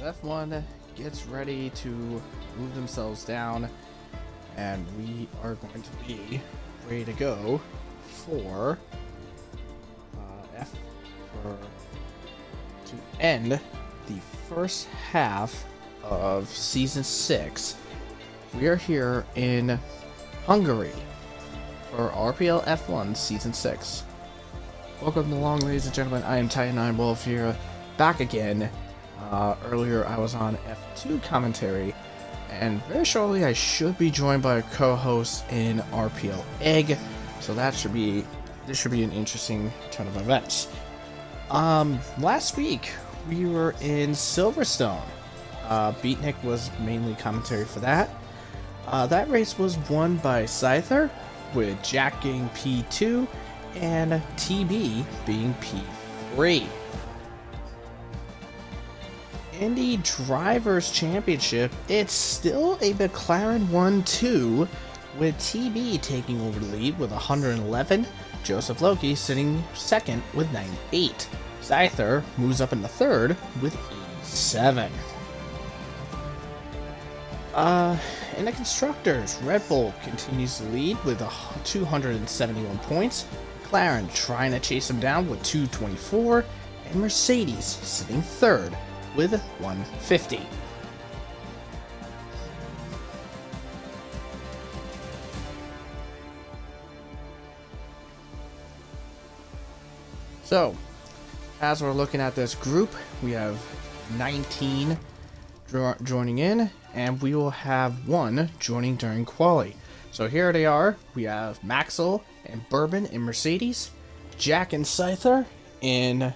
as F1 gets ready to move themselves down, and we are going to be ready to go for to end the first half of Season 6. We are here in Hungary for RPL F1 Season 6. Welcome along, ladies and gentlemen. I am Ironwolf here, back again. Earlier I was on F2 commentary, and very shortly I should be joined by a co-host in RPL Egg, so this should be an interesting turn of events. Last week we were in Silverstone. Beatnik was mainly commentary for that. That race was won by Scyther, with Jack getting P2 and TB being P3. In the Drivers' Championship, it's still a McLaren 1-2, with TB taking over the lead with 111, Joseph Loki sitting second with 98. Scyther moves up in the third with 87. In the Constructors, Red Bull continues to lead with 271 points, McLaren trying to chase him down with 224, and Mercedes sitting third with 150. So, as we're looking at this group, we have 19 joining in, and we will have one joining during quali. So here they are. We have Maxwell and Bourbon in Mercedes, Jack and Scyther in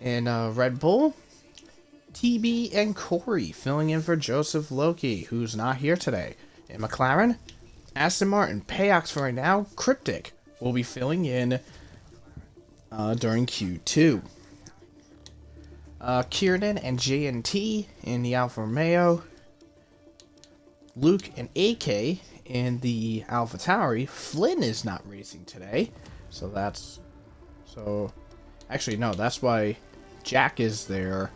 Red Bull, TB and Corey filling in for Joseph Loki, who's not here today. In McLaren, Aston Martin, Payox for right now, Cryptic will be filling in during Q2. Kiernan and JNT in the Alfa Romeo, Luke and AK in the Alpha Tauri. Flynn is not racing today, that's why Jack is there,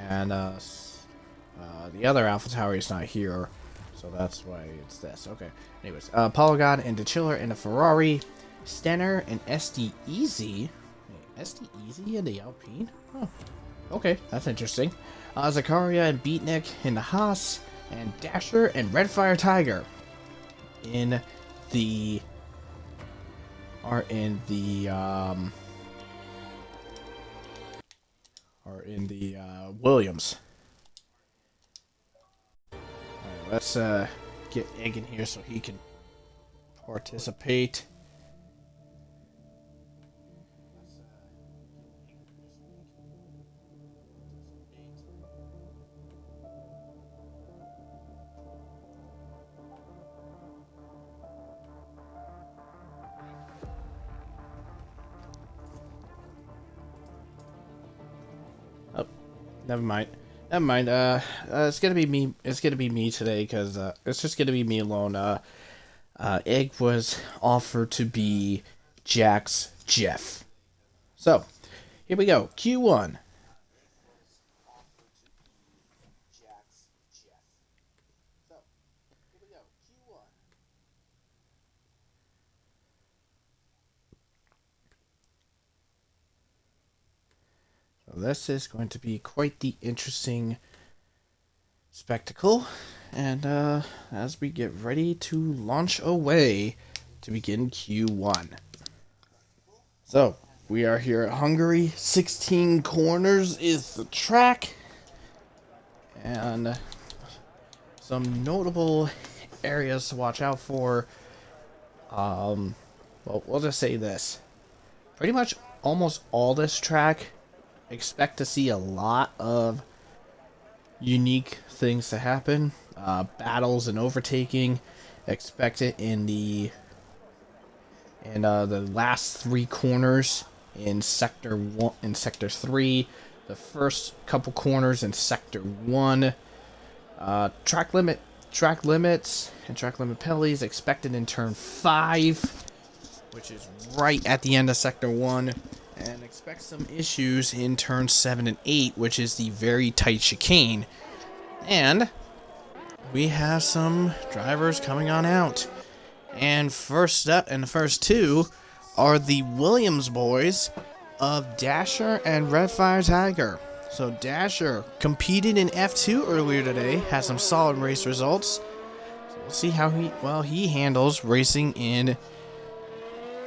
and the other Alpha Tauri is not here, so that's why it's this. Okay. Anyways, Polygon and DeChiller in the Ferrari, Stenner and SD Easy. Wait, SD Easy in the Alpine? Huh. Okay, that's interesting. Zakaria and Beatnik in the Haas, and Dasher and Redfire Tiger in the Williams. Alright, let's get Egg in here so he can participate. Never mind. It's gonna be me. It's gonna be me today because it's just gonna be me alone. Egg was offered to be Jack's Jeff. So here we go. Q1. This is going to be quite the interesting spectacle, and as we get ready to launch away to begin Q1. So, we are here at Hungary. 16 corners is the track, and some notable areas to watch out for. Well, we'll just say this. Pretty much almost all this track, expect to see a lot of unique things to happen. Battles and overtaking. Expect it in the last three corners in sector 1 and sector 3. The first couple corners in sector 1. Track limits and track limit penalties expected in turn 5, which is right at the end of sector 1. and expect some issues in turns 7 and 8, which is the very tight chicane. And we have some drivers coming on out. And first up, and the first two are the Williams boys of Dasher and Redfire Tiger. So Dasher competed in F2 earlier today, had some solid race results. So we'll see how he handles racing in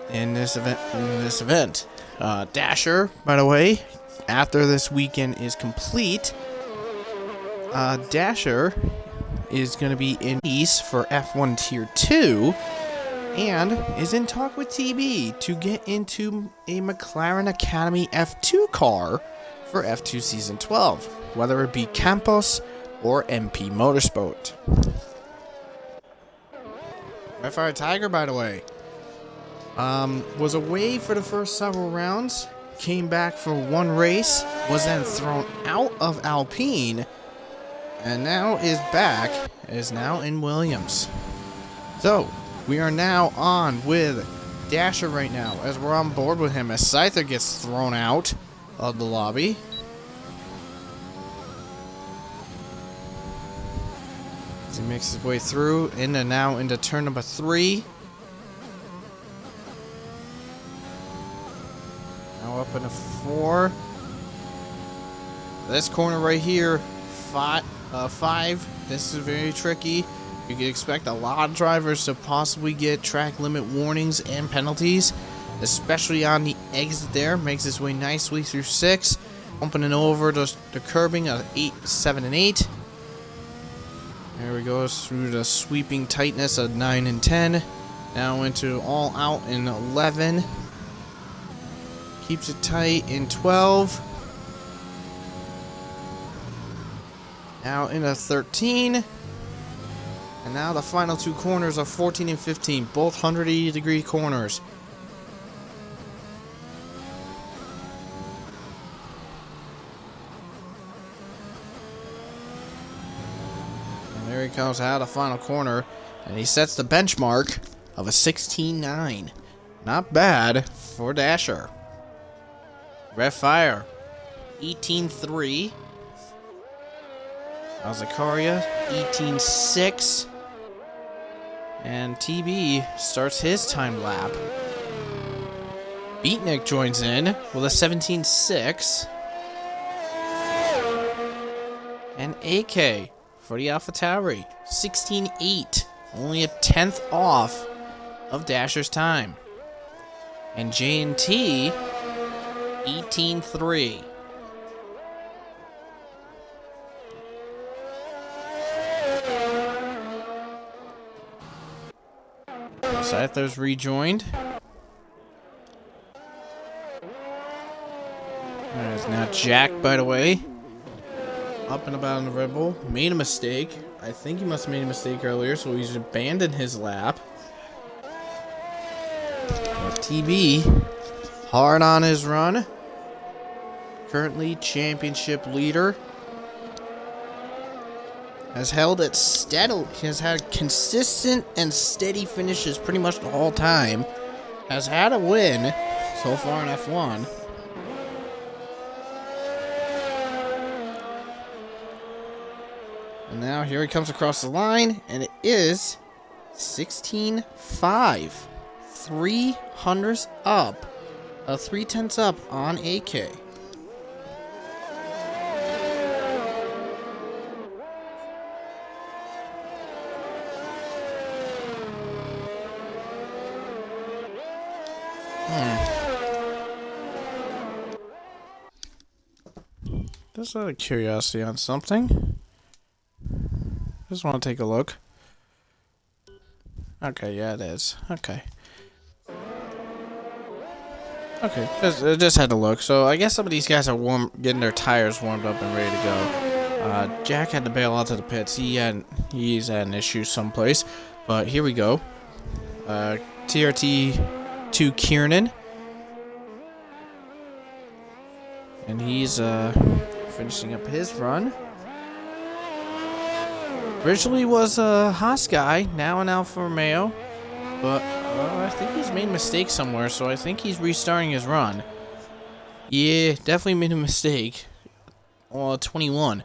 this event. Dasher, by the way, after this weekend is complete, Dasher is going to be in East for F1 Tier 2 and is in talk with TB to get into a McLaren Academy F2 car for F2 Season 12, whether it be Campos or MP Motorsport. Redfire Tiger, by the way, was away for the first several rounds, came back for one race, was then thrown out of Alpine, and now is back, is now in Williams. So, we are now on with Dasher right now, as we're on board with him, as Scyther gets thrown out of the lobby. As he makes his way through, now into turn number 3. Now up into 4. This corner right here, 5. This is very tricky. You can expect a lot of drivers to possibly get track limit warnings and penalties, especially on the exit there. Makes his way nicely through 6, opening over the curbing of 8, 7, and 8. There we go, through the sweeping tightness of 9 and 10. Now into all out in 11. Keeps it tight in 12. Now into 13. And now the final two corners are 14 and 15, both 180-degree corners. And there he comes out of the final corner, and he sets the benchmark of a 16.9. Not bad for Dasher. Redfire, 18.3. Zakaria, 18.6. And TB starts his time lap. Beatnik joins in with a 17.6. And AK for the AlphaTauri, 16.8. Only a 10th off of Dasher's time. And J&T, 18.3. Scyther's rejoined. There's now Jack, by the way. Up and about in the Red Bull. Made a mistake. I think he must have made a mistake earlier, so he's abandoned his lap. TB, hard on his run. Currently championship leader. Has held it steady. Has had consistent and steady finishes pretty much the whole time. Has had a win so far in F1. And now here he comes across the line, and it is 16.5. 300s up. 3/10 up on AK. Just out of curiosity on something. Just want to take a look. Okay, yeah, it is. Okay. Okay, just had to look. So I guess some of these guys are getting their tires warmed up and ready to go. Jack had to bail out to the pits. He's had an issue someplace. But here we go. TRT to Kiernan. And he's finishing up his run. Originally was a Haas guy, now an Alfa Romeo, but I think he's made a mistake somewhere, so I think he's restarting his run. Yeah, definitely made a mistake. 21.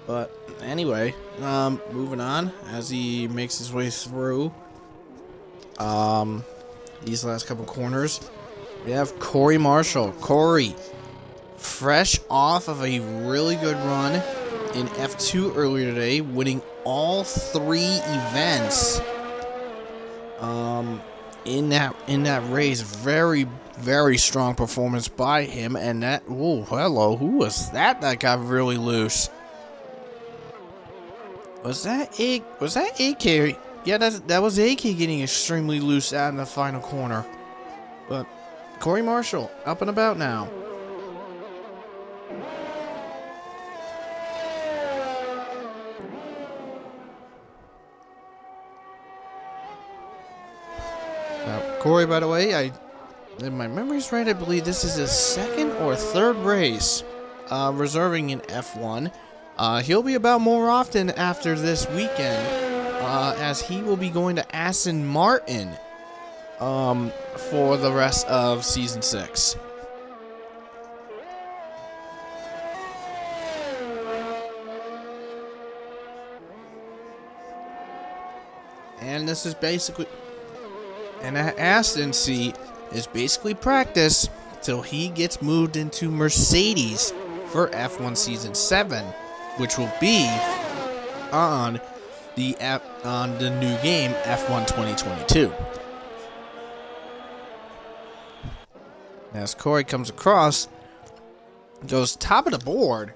But anyway, moving on as he makes his way through these last couple corners. We have Corey Marshall. Corey, fresh off of a really good run in F2 earlier today, winning all 3 events in that race. Very, very strong performance by him. And that, oh, hello, who was that got really loose? Was that AK? Yeah, that was AK getting extremely loose out in the final corner. But Corey Marshall, up and about now. Now, Corey, by the way, if my memory's right, I believe this is his 2nd or 3rd race, reserving in F1. He'll be about more often after this weekend, as he will be going to Aston Martin for the rest of Season 6. And this is basically... And that Aston seat is basically practice till he gets moved into Mercedes for F1 Season 7, which will be on the new game F1 2022. As Corey comes across, goes top of the board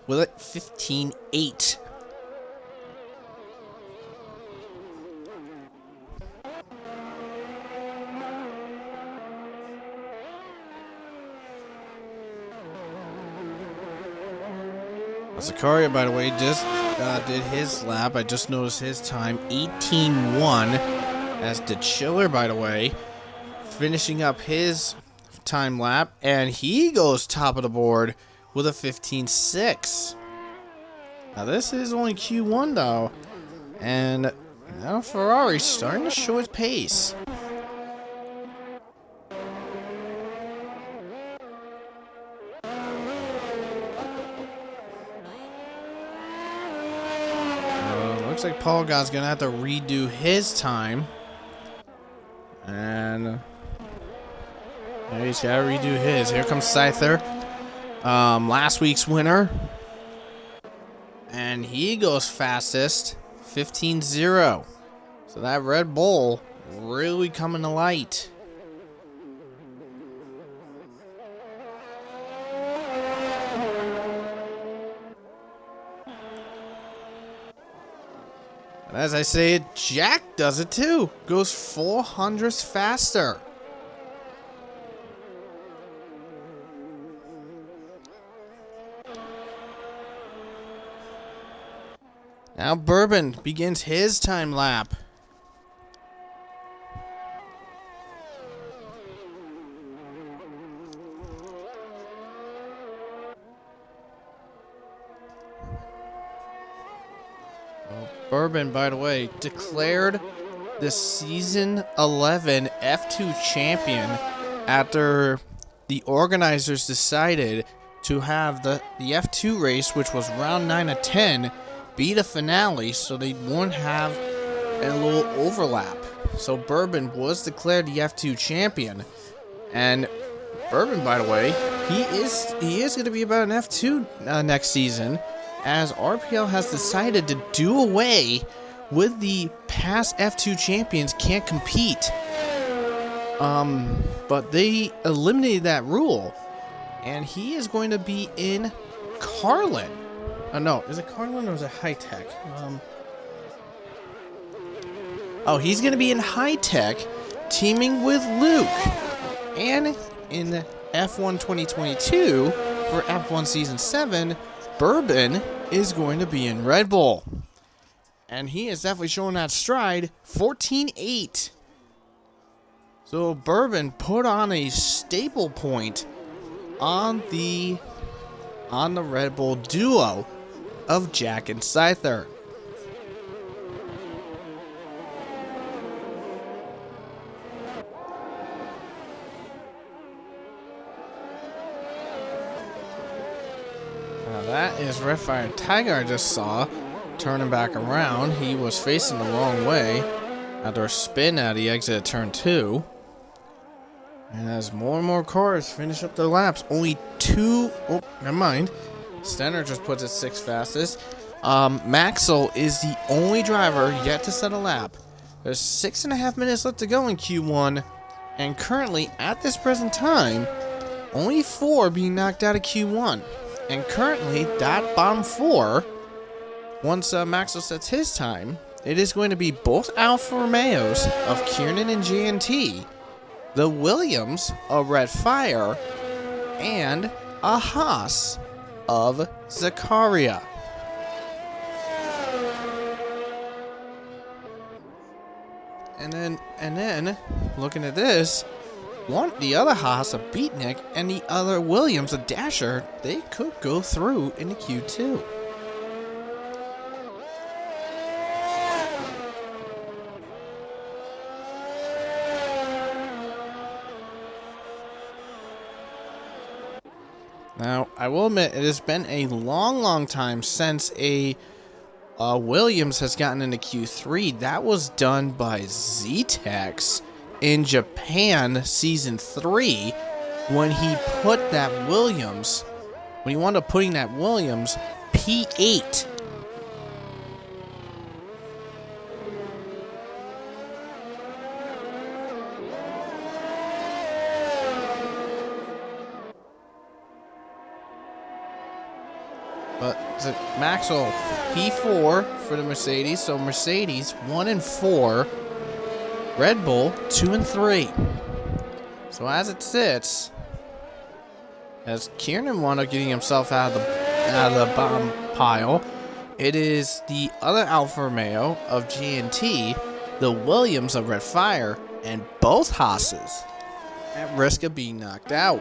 with it 15-8. Zakaria, by the way, just did his lap. I just noticed his time, 18-1. As did Schiller, by the way, finishing up his time lap, and he goes top of the board with a 15-6. Now this is only Q1 though, and now Ferrari's starting to show its pace. Looks like Paul God's gonna have to redo his time. And he's gotta redo his. Here comes Scyther. Last week's winner. And he goes fastest. 15-0. So that Red Bull really coming to light. And as I say it, Jack does it too. Goes 400ths faster. Now Bourbon begins his time lap. Bourbon, by the way, declared the Season 11 F2 champion after the organizers decided to have the F2 race, which was round 9 of 10, be the finale so they wouldn't have a little overlap. So Bourbon was declared the F2 champion. And Bourbon, by the way, he is going to be about an F2 next season, as RPL has decided to do away with the past F2 champions can't compete. But they eliminated that rule, and he is going to be in Carlin. No, is it Carlin or is it High Tech? Oh, he's going to be in High Tech, teaming with Luke. And in F1 2022 for F1 Season 7, Bourbon is going to be in Red Bull. And he is definitely showing that stride. 14-8. So Bourbon put on a staple point on the Red Bull duo of Jack and Scyther. That is Red Fire Tiger I just saw. Turning back around. He was facing the wrong way. After a spin out, he exited turn 2. And as more and more cars finish up their laps, only 2... Oh, never mind. Stenner just puts it 6th fastest. Maxwell is the only driver yet to set a lap. There's 6.5 minutes left to go in Q1. And currently, at this present time, only 4 being knocked out of Q1. And currently, that bottom 4, once Maxwell sets his time, it is going to be both Alfa Romeos of Kiernan and JNT, the Williams of Red Fire, and a Haas of Zakaria. And then, looking at this, the other Haas, a Beatnik, and the other Williams, a Dasher, they could go through into Q2. Now, I will admit, it has been a long time since a Williams has gotten into Q3. That was done by Z-Tex in Japan Season 3 when he put that Williams, when he wound up putting that Williams P8. But Maxwell P4 for the Mercedes, so Mercedes 1 and 4, Red Bull 2 and 3. So as it sits, as Kiernan wound up getting himself out of the bottom pile, it is the other Alfa Romeo of GNT, the Williams of Red Fire, and both Haas's at risk of being knocked out.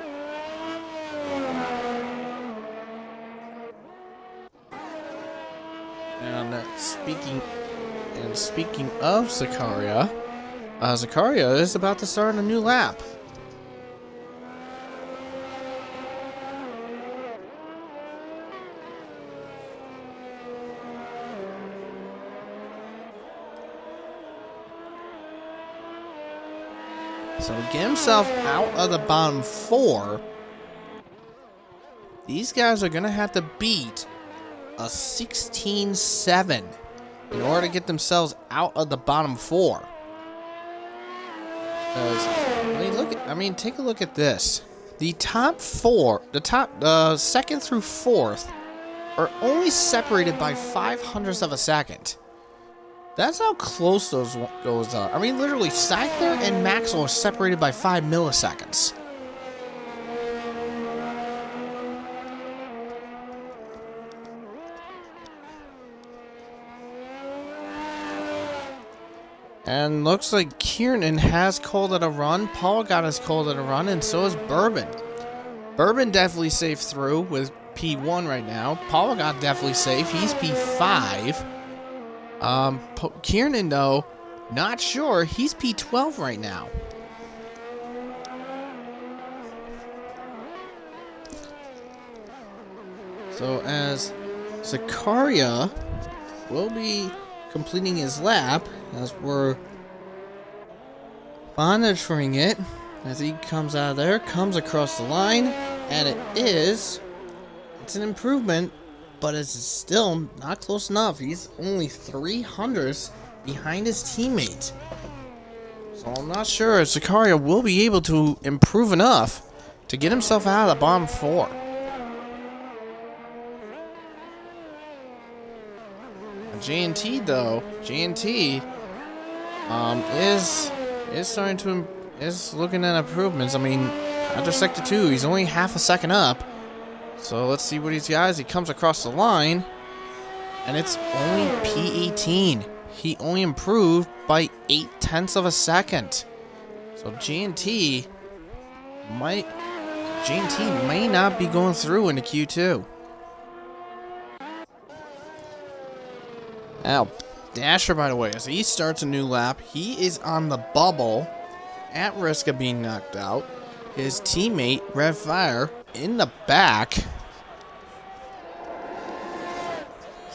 And speaking of Zakaria, Zakaria is about to start a new lap. So to get himself out of the bottom 4, these guys are going to have to beat a 16-7 in order to get themselves out of the bottom 4. Take a look at this. The top 4, the second through 4th, are only separated by 0.05 of a second. That's how close those are. I mean, literally, Sackler and Maxwell are separated by 5 milliseconds. And looks like Kiernan has called it a run. Paul got has called it a run, and so is Bourbon. Bourbon definitely safe through with P1 right now. Paul got definitely safe. He's P5. Kiernan, though, not sure. He's P12 right now. So as Zakaria will be completing his lap, as we're monitoring it, as he comes out of there, comes across the line, and it's an improvement, but it's still not close enough. He's only 300ths behind his teammate. So I'm not sure if Zakaria will be able to improve enough to get himself out of the bottom 4. JNT though, is looking at improvements. I mean, after sector 2, he's only half a second up. So let's see what he's got as he comes across the line, and it's only P18. He only improved by 0.8 of a second. So JNT may not be going through into Q2. Now, Dasher, by the way, as he starts a new lap, he is on the bubble, at risk of being knocked out. His teammate, Red Fire, in the back.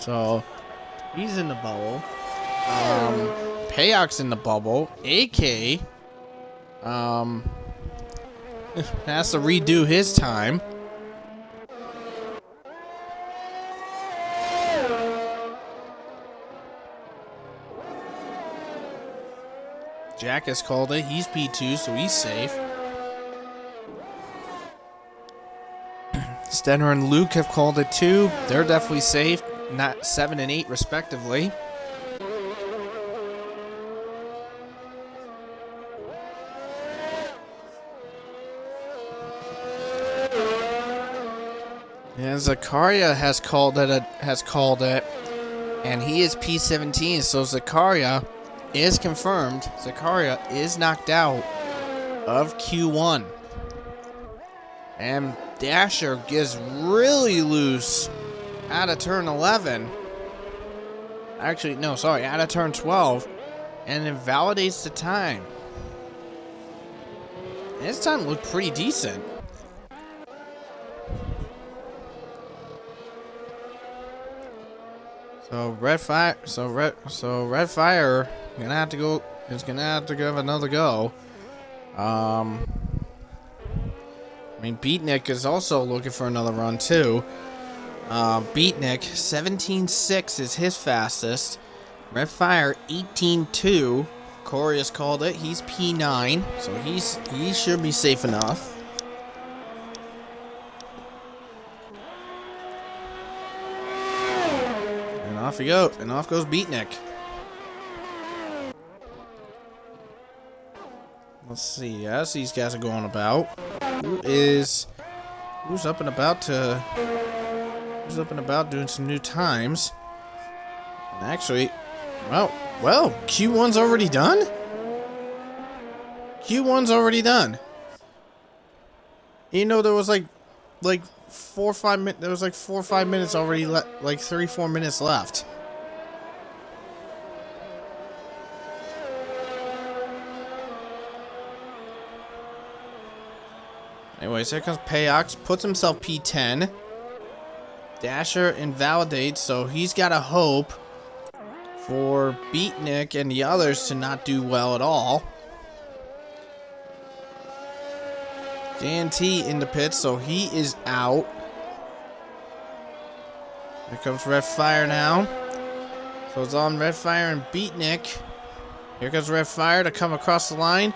So he's in the bubble. Payok's in the bubble. AK has to redo his time. Jack has called it. He's P2, so he's safe. Stenner and Luke have called it too. They're definitely safe. Not 7 and 8 respectively. And Zakaria has called it, and he is P17. So Zakaria is confirmed. Zakaria is knocked out of Q1. And Dasher gets really loose out of turn 11. Actually, no, sorry, out of turn 12. And invalidates the time. And his time looked pretty decent. So Red Fire is gonna have to give another go. I mean, Beatnik is also looking for another run too. Beatnik 17.6 is his fastest. Red Fire 18.2. Corey has called it. He's P9, so he should be safe enough. And off he goes. And off goes Beatnik. Let's see. As these guys are going about, who's up and about doing some new times. And actually, well, Q1's already done. Q1's already done. You know, there was like 4 or 5 minutes. There was like 4 or 5 minutes already left. Like 3-4 minutes left. Anyways, here comes Payox. Puts himself P10. Dasher invalidates, so he's got a hope for Beatnik and the others to not do well at all. JNT in the pit, so he is out. Here comes Red Fire now. So it's on Red Fire and Beatnik. Here comes Red Fire to come across the line.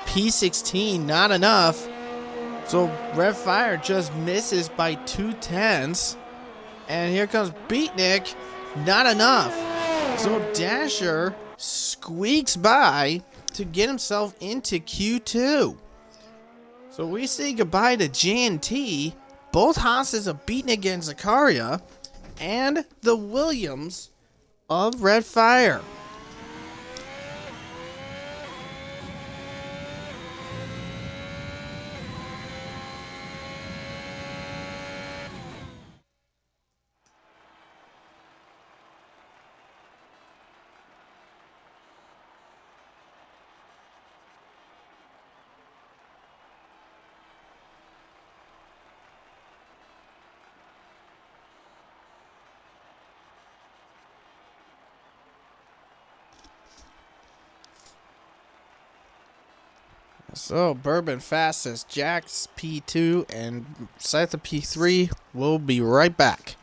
P16, not enough. So Red Fire just misses by 2/10. And here comes Beatnik, not enough. So Dasher squeaks by to get himself into Q2. So we say goodbye to JNT, both Haas's of Beatnik and Zakaria, and the Williams of Red Fire. So, Bourbon fastest, Jack's P2 and Scythe P3. We'll be right back.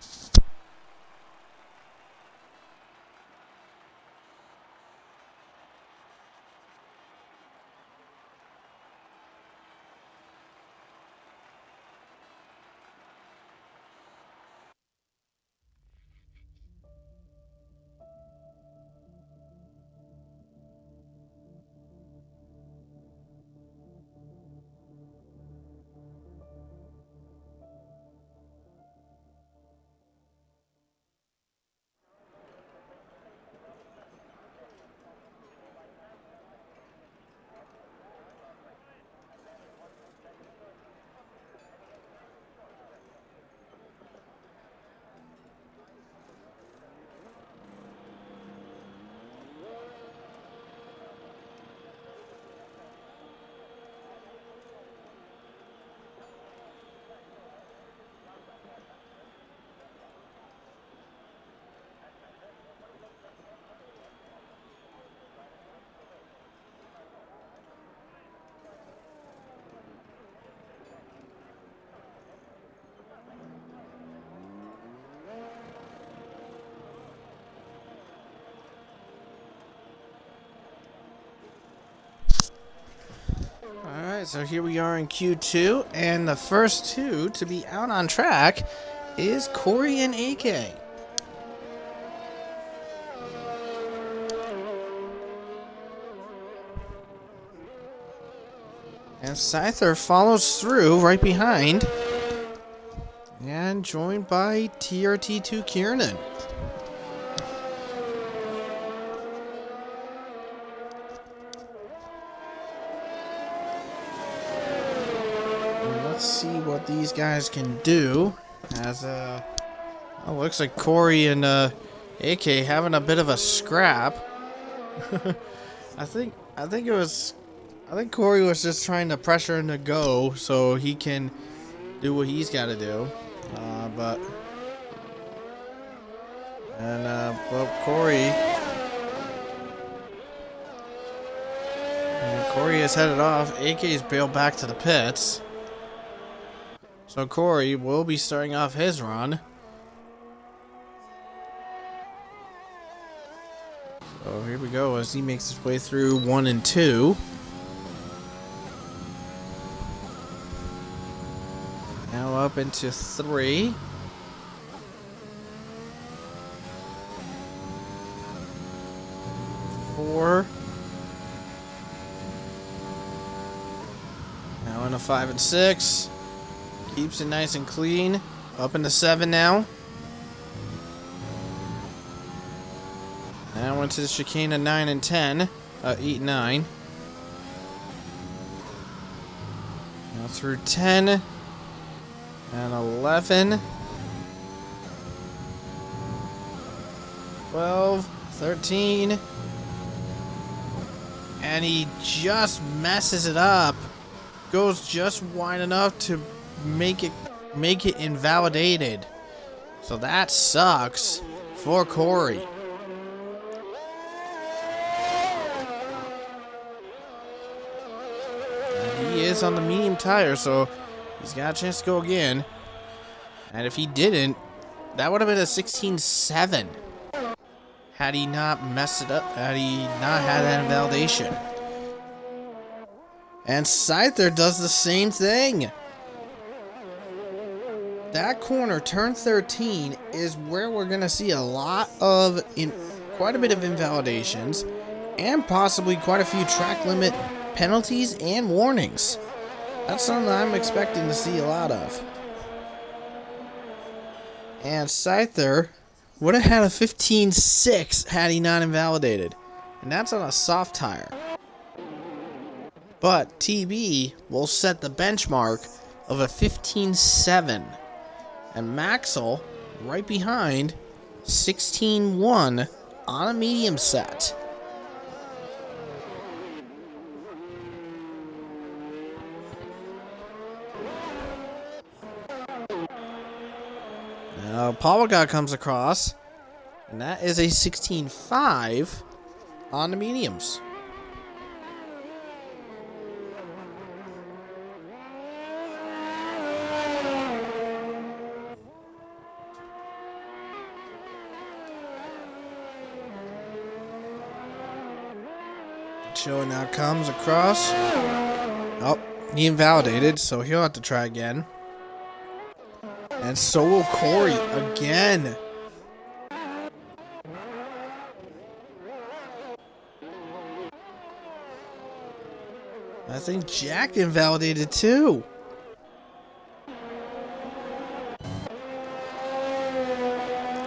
Alright, so here we are in Q2, and the first two to be out on track is Corey and AK. And Scyther follows through right behind, and joined by TRT2 Kiernan. Let's see what these guys can do. As looks like Corey and AK having a bit of a scrap. I think Corey was just trying to pressure him to go so he can do what he's got to do. But Corey is headed off. AK's bailed back to the pits. So Corey will be starting off his run. So here we go as he makes his way through 1 and 2. Now up into 3. Four. Now into 5 and 6. Keeps it nice and clean. Up into 7 now. Now into the chicane of 9 and 10. 8 and 9. Now through 10. And 11. 12. 13. And he just messes it up. Goes just wide enough to make it invalidated. So that sucks for Corey. He is on the medium tire, so he's got a chance to go again. And if he didn't, that would have been a 16-7. Had he not messed it up, had he not had that invalidation. And Scyther does the same thing. That corner, turn 13, is where we're going to see quite a bit of invalidations, and possibly quite a few track limit penalties and warnings. That's something I'm expecting to see a lot of. And Scyther would have had a 15-6 had he not invalidated. And that's on a soft tire. But TB will set the benchmark of a 15-7. And Maxwell, right behind, 16-1 on a medium set. Now, Pawlka comes across, and that is a 16-5 on the mediums. Joe now comes across. Oh, he invalidated, so he'll have to try again. And so will Corey again. I think Jack invalidated too.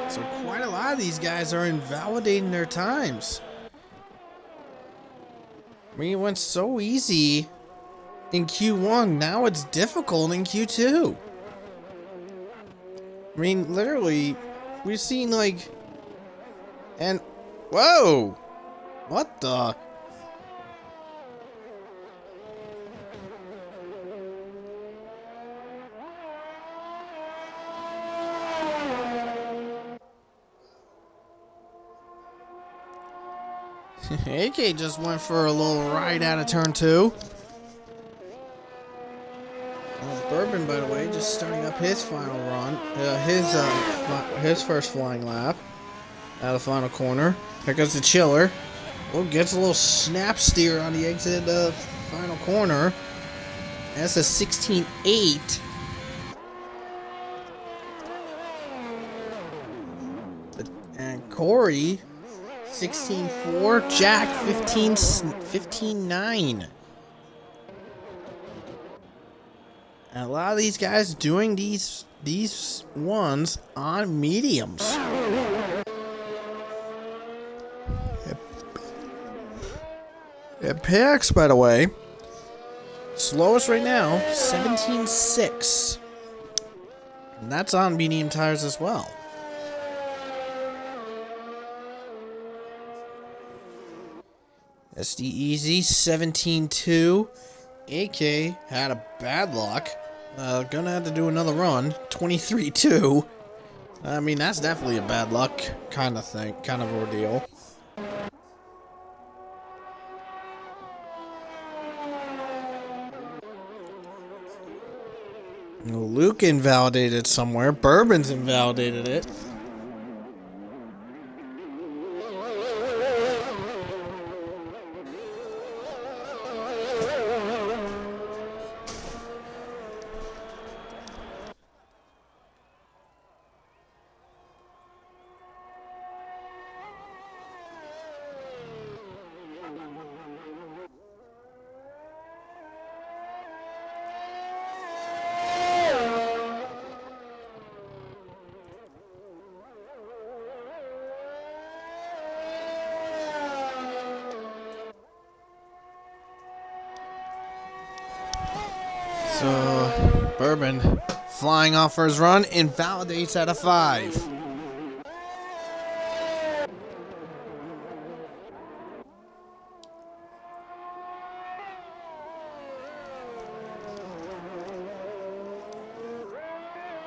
So quite a lot of these guys are invalidating their times. I mean, it went so easy in Q1, now it's difficult in Q2. I mean, literally, we've seen and whoa! What the? AK just went for a little ride out of turn 2. Bourbon, by the way, just starting up his final run, his first flying lap out of the final corner. Here goes the Chiller. Oh, gets a little snap steer on the exit of final corner. That's a 16-8. And Corey, 16-4. Jack, 15-9. And a lot of these guys doing these ones on mediums. And Pax, by the way, slowest right now, 17.6. And that's on medium tires as well. SD Easy, 17.2. AK had a bad luck. Gonna have to do another run. 23.2. I mean, that's definitely a bad luck kind of thing, kind of ordeal. Luke invalidated somewhere. Bourbon's invalidated it. So, Bourbon flying off for his run, invalidates at a 5.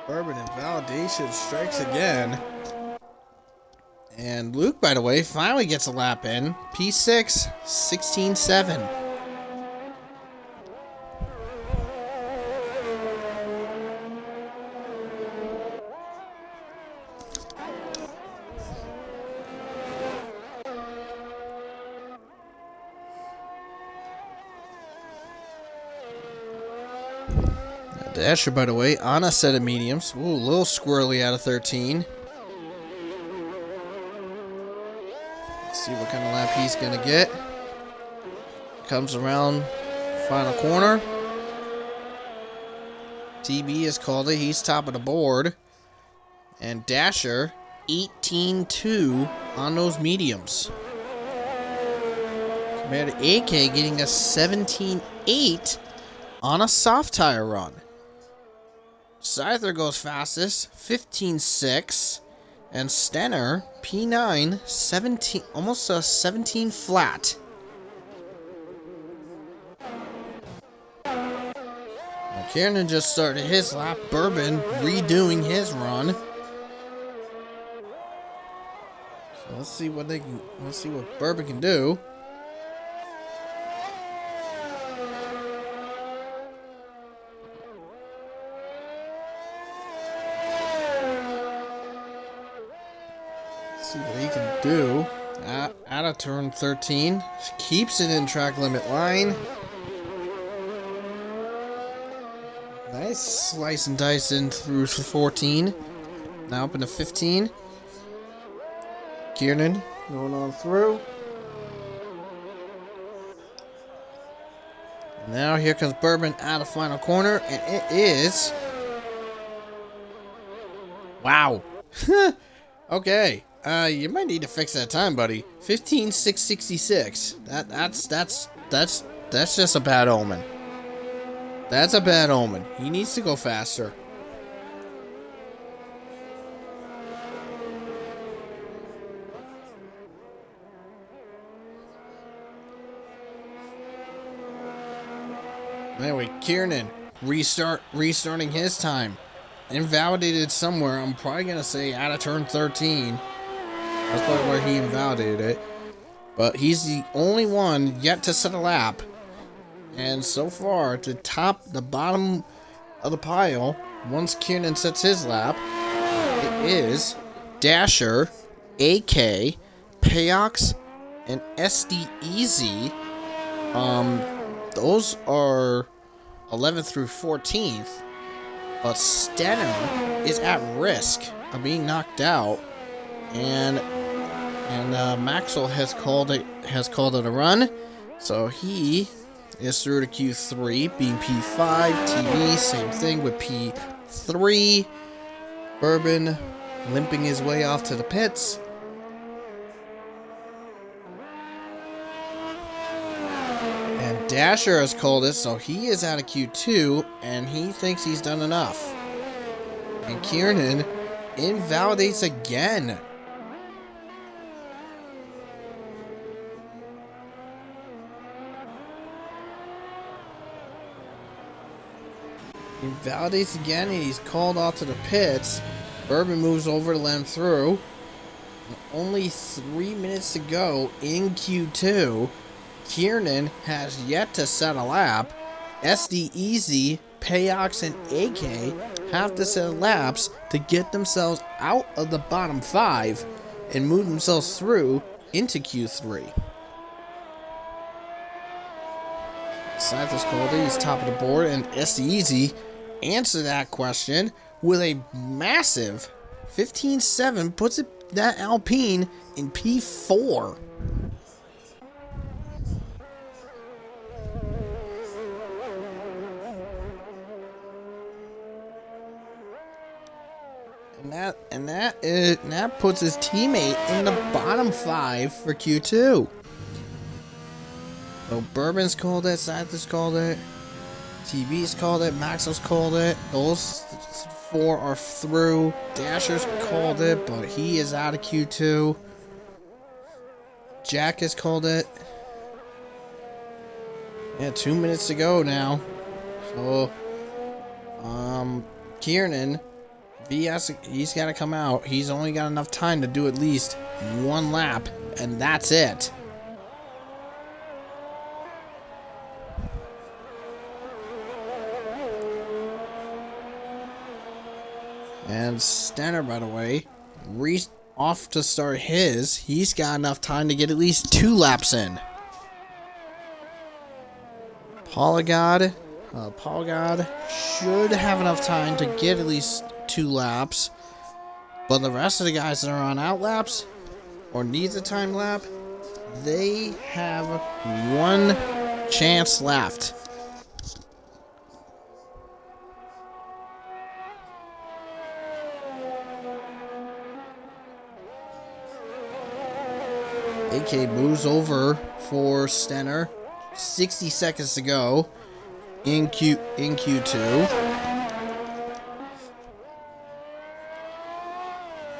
Bourbon invalidation strikes again. And Luke, by the way, finally gets a lap in. P6, 16.7. Dasher, by the way, on a set of mediums. Ooh, a little squirrely out of 13. Let's see what kind of lap he's going to get. Comes around final corner. TB has called it. He's top of the board. And Dasher, 18.2 on those mediums. Compared to AK getting a 17.8 on a soft tire run. Scyther goes fastest, 15.6. And Stenner, P9, 17, almost a 17 flat. Now Kiernan just started his lap. Bourbon redoing his run. So let's see what Bourbon can do. See what he can do out of turn 13. Keeps it in track limit line. Nice slice and dice in through 14. Now up into 15. Kiernan going on through. Now here comes Bourbon out of final corner, and it is... Wow. Okay. You might need to fix that time, buddy. 15.666. That's just a bad omen. That's a bad omen. He needs to go faster. Anyway, Kiernan restarting his time. Invalidated somewhere. I'm probably gonna say out of turn 13. That's probably where he invalidated it. But he's the only one yet to set a lap. And so far, the bottom of the pile, once Kiernan sets his lap, it is Dasher, AK, Payox, and SD Easy. Those are 11th through 14th, but Stenner is at risk of being knocked out, and Maxwell has called it a run, so he is through to Q3, being P5. TV, same thing with P3. Bourbon limping his way off to the pits. And Dasher has called it, so he is out of Q2, and he thinks he's done enough. And Kiernan invalidates again. Invalidates again, and he's called off to the pits. Bourbon moves over to let him through. Only 3 minutes to go in Q2. Kiernan has yet to set a lap. SD Easy, Payox, and AK have to set laps to get themselves out of the bottom 5 and move themselves through into Q3. Santos Calder is top of the board, and SD Easy answered that question with a massive 15.7, puts that Alpine in P4. And that puts his teammate in the bottom 5 for Q2. So Bourbon's called it, Santos called it, TV's called it, Maxwell's called it. Those 4 are through. Dasher's called it, but he is out of Q2. Jack has called it. Yeah, 2 minutes to go now. So, Kiernan, he's got to come out. He's only got enough time to do at least 1 lap, and that's it. And Stenner, by the way, off to start his. He's got enough time to get at least 2 laps in. Polygod should have enough time to get at least 2 laps. But the rest of the guys that are on out laps or needs a time lap, they have 1 chance left. AK moves over for Stenner. 60 seconds to go in Q2.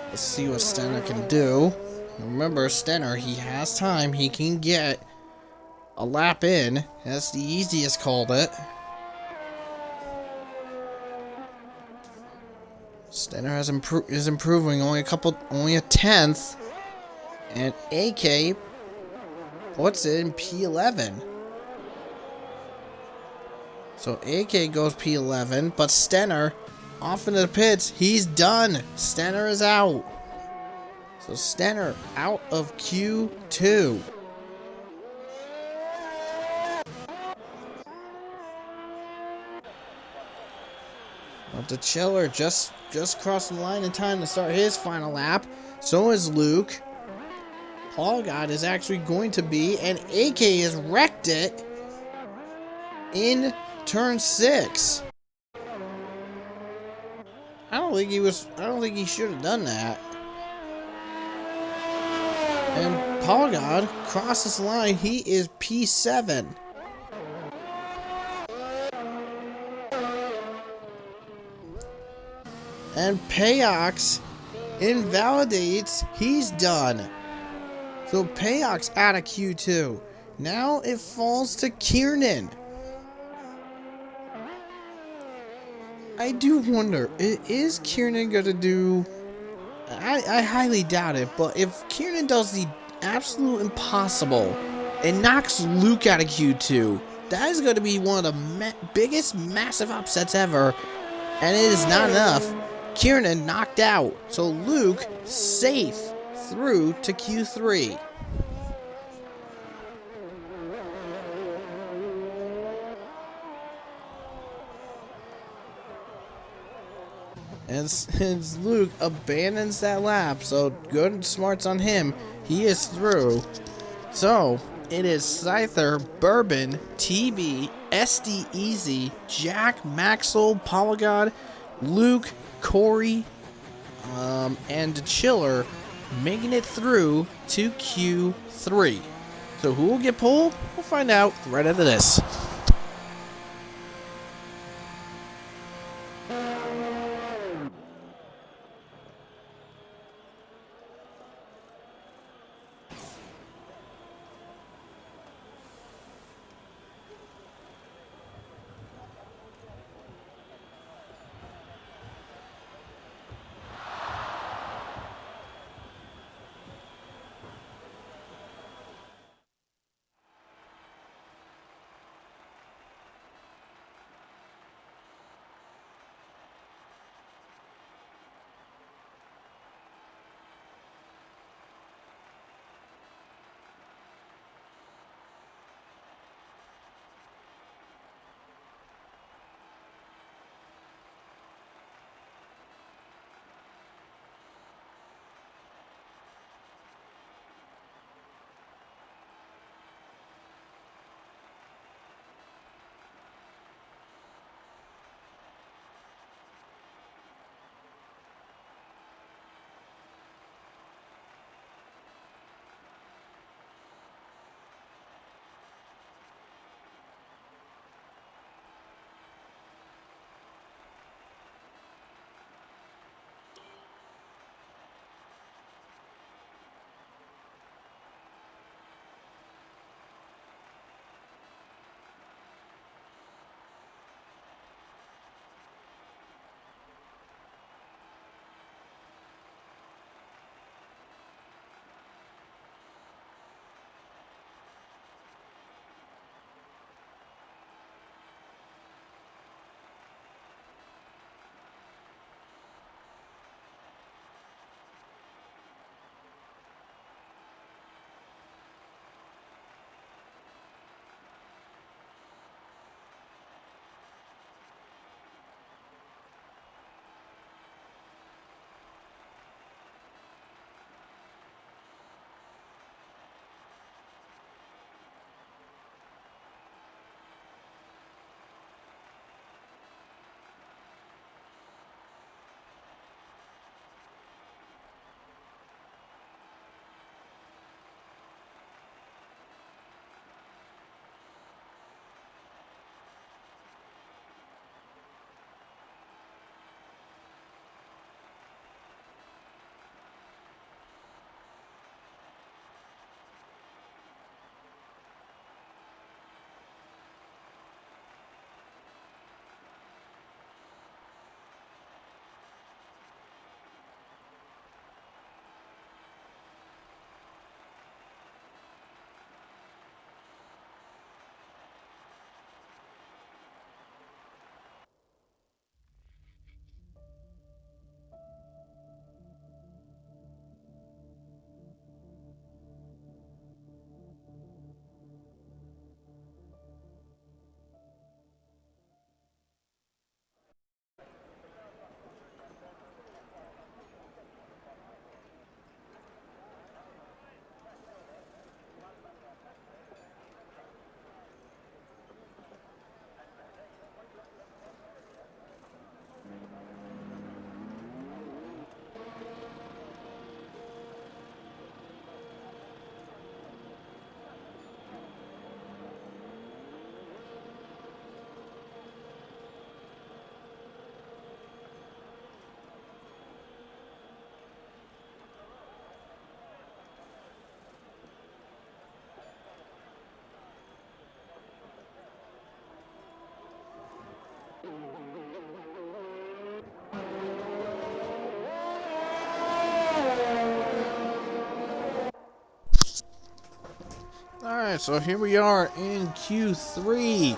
Let's see what Stenner can do. Remember, Stenner, he has time. He can get a lap in. That's the easiest called it. Stenner is improving, only a 10th. And AK puts it in P11. So AK goes P11, but Stenner off into the pits. He's done. Stenner is out. So Stenner out of Q2. But the Chiller just crossed the line in time to start his final lap. So is Luke. Paul God is actually going to be, and AK has wrecked it in turn 6. I don't think he should have done that. And Paul God crosses the line. He is P7. And Payox invalidates. He's done. So Payox out of Q2. Now it falls to Kiernan. I do wonder, is Kiernan going to do... I highly doubt it, but if Kiernan does the absolute impossible and knocks Luke out of Q2, that is going to be one of the biggest massive upsets ever, and it is not enough. Kiernan knocked out, so Luke safe through to Q3. As Luke abandons that lap, so good smarts on him. He is through. So, it is Scyther, Bourbon, TB, SD Easy, Jack, Maxwell, Polygod, Luke, Corey, and Chiller making it through to Q3. So who will get pulled? We'll find out right after this. Alright, so here we are in Q3.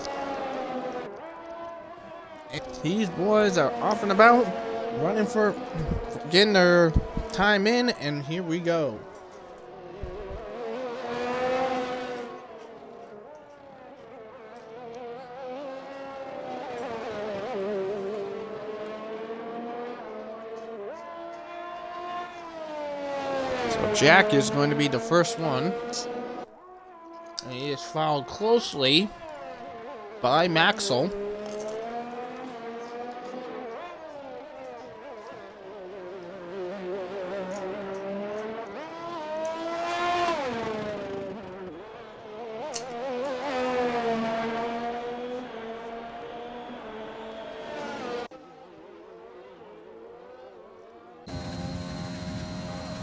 These boys are off and about, running for getting their time in, and here we go. Jack is going to be the first one. And he is followed closely by Maxwell.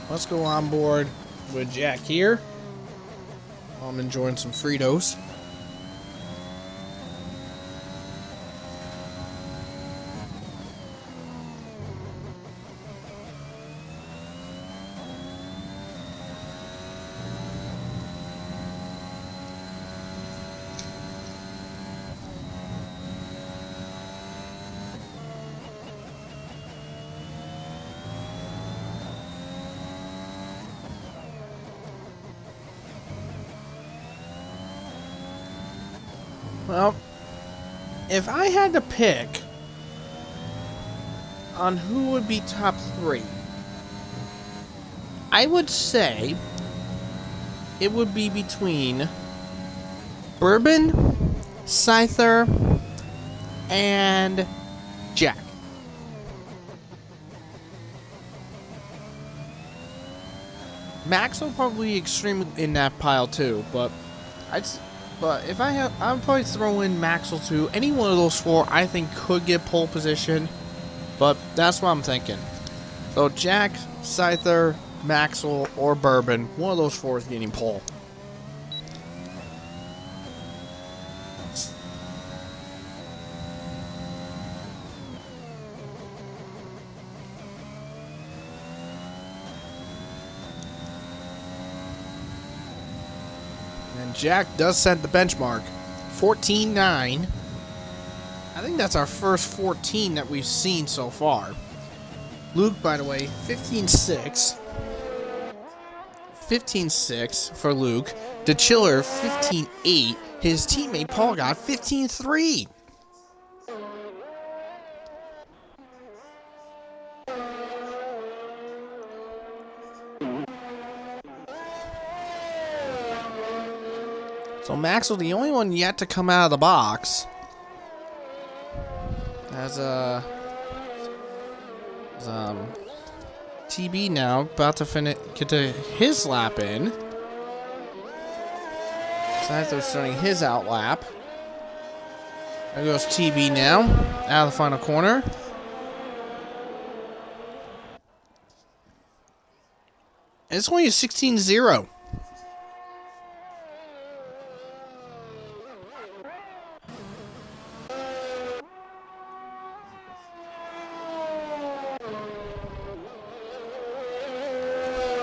Let's go on board with Jack here. I'm enjoying some Fritos. Well, if I had to pick on who would be top 3, I would say it would be between Bourbon, Scyther, and Jack. Max will probably be extremely in that pile too, but if I would probably throw in Maxwell too. Any one of those 4 I think could get pole position, but that's what I'm thinking. So Jack, Scyther, Maxwell, or Bourbon, one of those 4 is getting pole. And Jack does set the benchmark, 14-9. I think that's our first 14 that we've seen so far. Luke, by the way, 15-6. 15-6 for Luke. The Chiller, 15-8. His teammate Paul got 15-3. So Maxwell, the only one yet to come out of the box, as TB now about to get to his lap in. Scyther's starting his out lap. There goes TB now out of the final corner. And it's only a 16-0.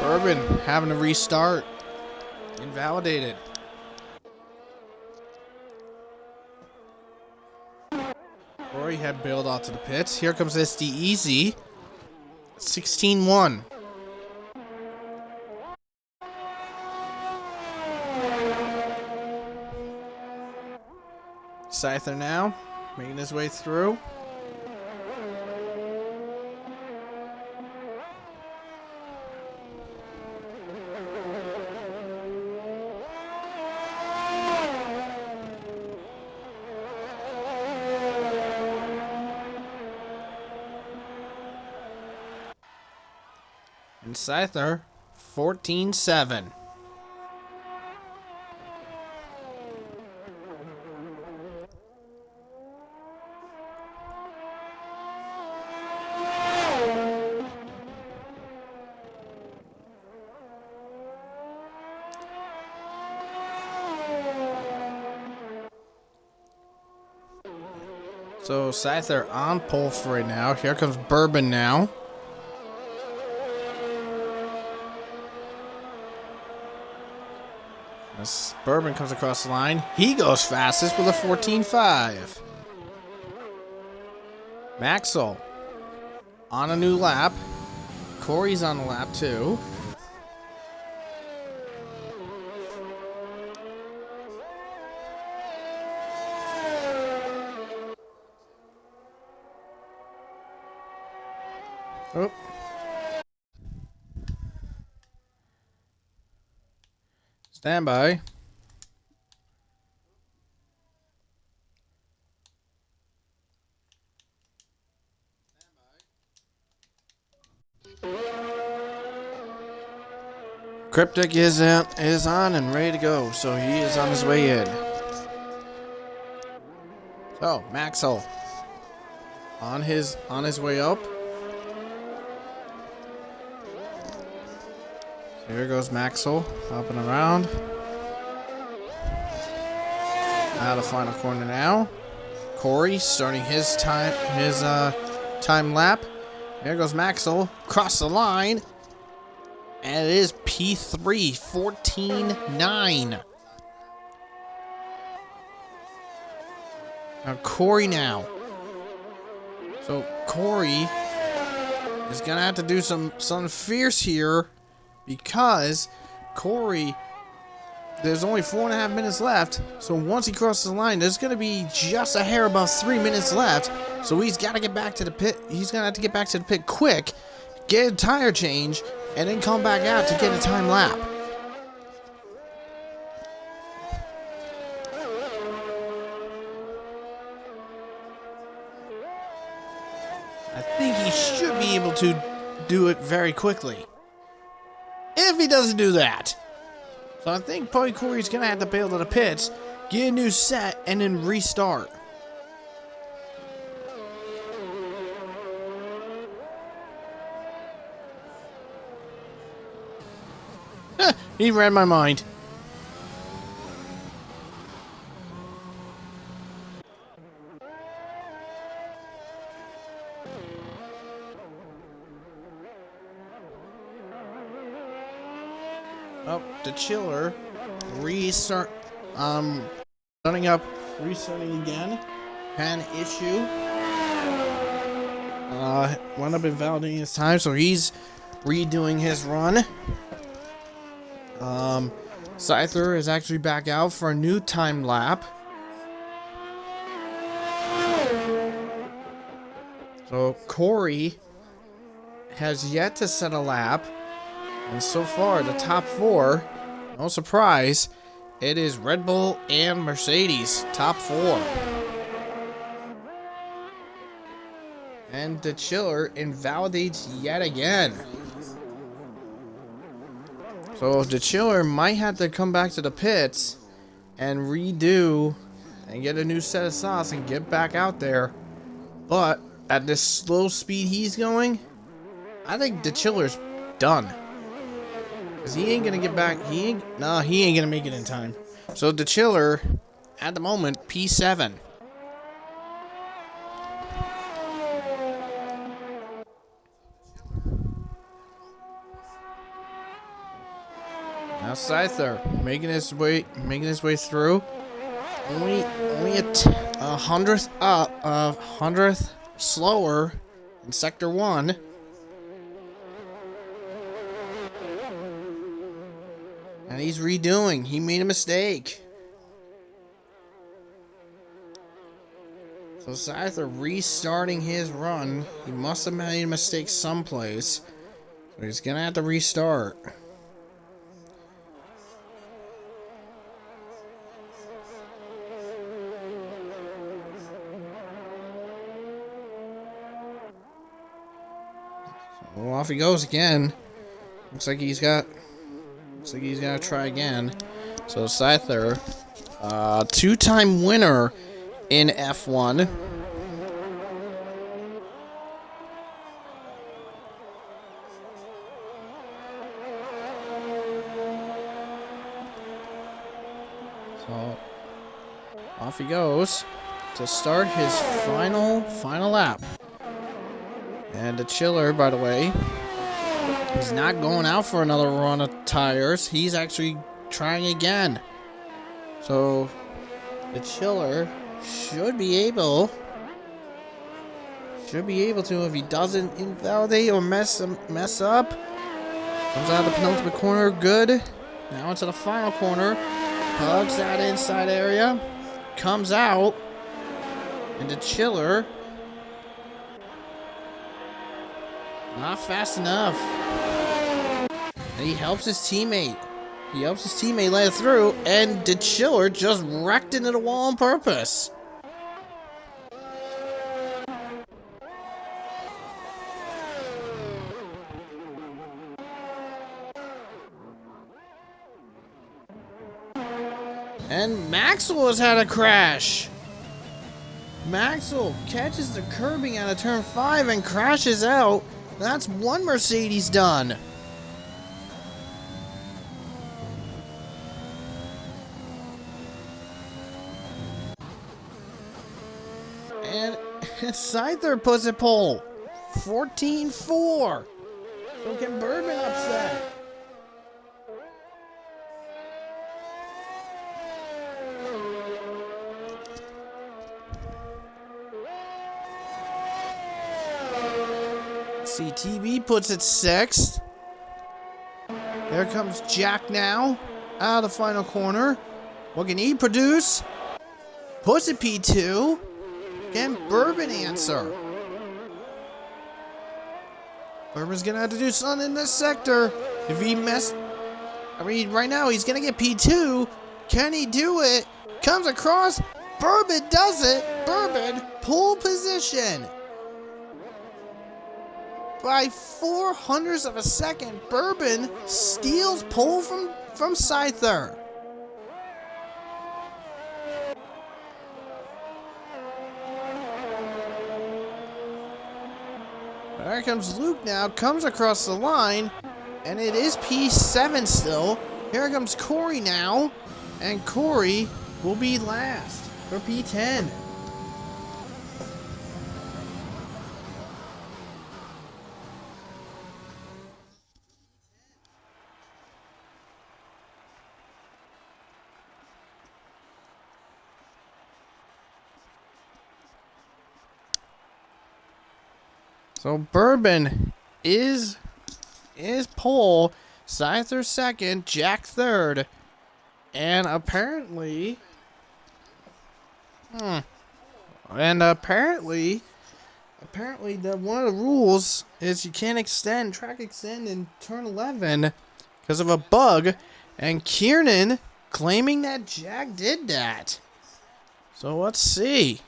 Bourbon having to restart. Invalidated. Rory had bailed out to the pits. Here comes SD Easy. 16-1. Scyther now, making his way through. And Scyther, 14-7. So Scyther on pole for right now. Here comes Bourbon now. As Bourbon comes across the line, he goes fastest with a 14-5. Maxwell on a new lap. Corey's on the lap too. Oh. Stand by. Cryptic is on and ready to go, so he is on his way in. So Maxwell on his way up. So here goes Maxwell hopping around. Out of final corner now. Corey starting his time lap. There goes Maxwell across the line. And it is P3, 14.9. Now Corey now. So Corey is gonna have to do some fierce here because Corey, there's only 4.5 minutes left. So once he crosses the line, there's gonna be just a hair above 3 minutes left. So he's got to get back to the pit. He's gonna have to get back to the pit quick, get a tire change, and then come back out to get a time lap. I think he should be able to do it very quickly. If he doesn't do that. So I think probably Corey's going to have to bail to the pits, get a new set, and then restart. He read my mind. Oh, the chiller. Restart. Starting again. Had an issue. Wound up invalidating his time, so he's redoing his run. Scyther is actually back out for a new time lap. So Corey has yet to set a lap. And so far, the top four, no surprise, it is Red Bull and Mercedes, top four. And the chiller invalidates yet again. So the chiller might have to come back to the pits and redo and get a new set of sauce and get back out there. But at this slow speed he's going, I think the chiller's done. Cause he ain't gonna get back. He ain't gonna make it in time. So the chiller, at the moment, P7. Now Scyther making his way through. Only a hundredth slower in sector 1. And he's redoing. He made a mistake. So Scyther restarting his run. He must have made a mistake someplace. So he's gonna have to restart. Well, off he goes again. Looks like he's got to try again. So Scyther, two-time winner in F1. So off he goes to start his final lap. And the chiller, by the way, he's not going out for another run of tires. He's actually trying again. So the chiller should be able to, if he doesn't invalidate or mess up. Comes out of the penultimate corner, good. Now into the final corner. Hugs that inside area. Comes out. And the chiller, not fast enough. And he helps his teammate. He helps his teammate let it through, and the Chiller just wrecked into the wall on purpose. And Maxwell has had a crash. Maxwell catches the curbing out of turn 5 and crashes out. That's one Mercedes done. And Scyther puts it pole. 14-4. So can Bourbon upset? CTB puts it 6th. There comes Jack now. Out of the final corner. What can he produce? Puts it P2. Can Bourbon answer? Bourbon's gonna have to do something in this sector. If he right now he's gonna get P2. Can he do it? Comes across. Bourbon does it. Bourbon, pole position. By 0.04 of a second, Bourbon steals pole from Scyther. There comes Luke now, comes across the line, and it is P7 still. Here comes Corey now, and Corey will be last for P10. So Bourbon is pole, Scyther second, Jack third, and apparently, apparently the one of the rules is you can't track extend in turn 11 because of a bug, and Kiernan claiming that Jack did that. So let's see.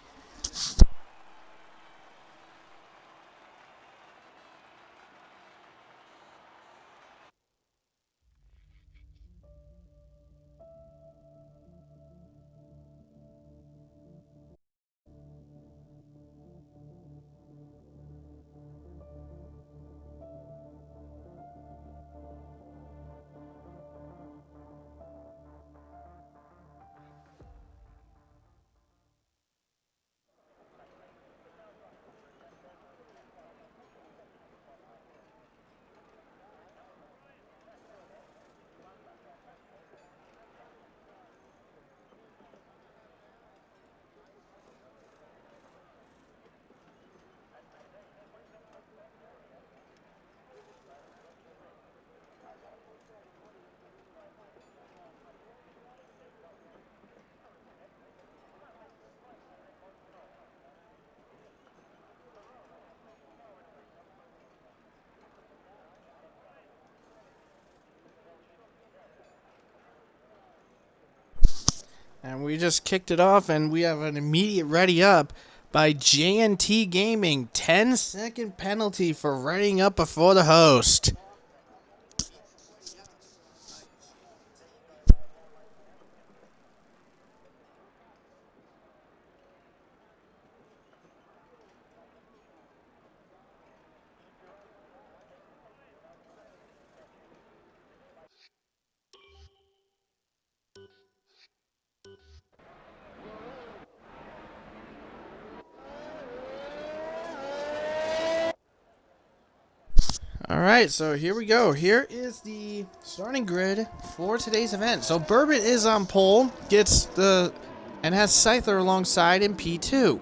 And we just kicked it off, and we have an immediate ready up by JNT Gaming. 10-second penalty for readying up before the host. Alright, so here we go. Here is the starting grid for today's event. So Bourbon is on pole, and has Scyther alongside in P2.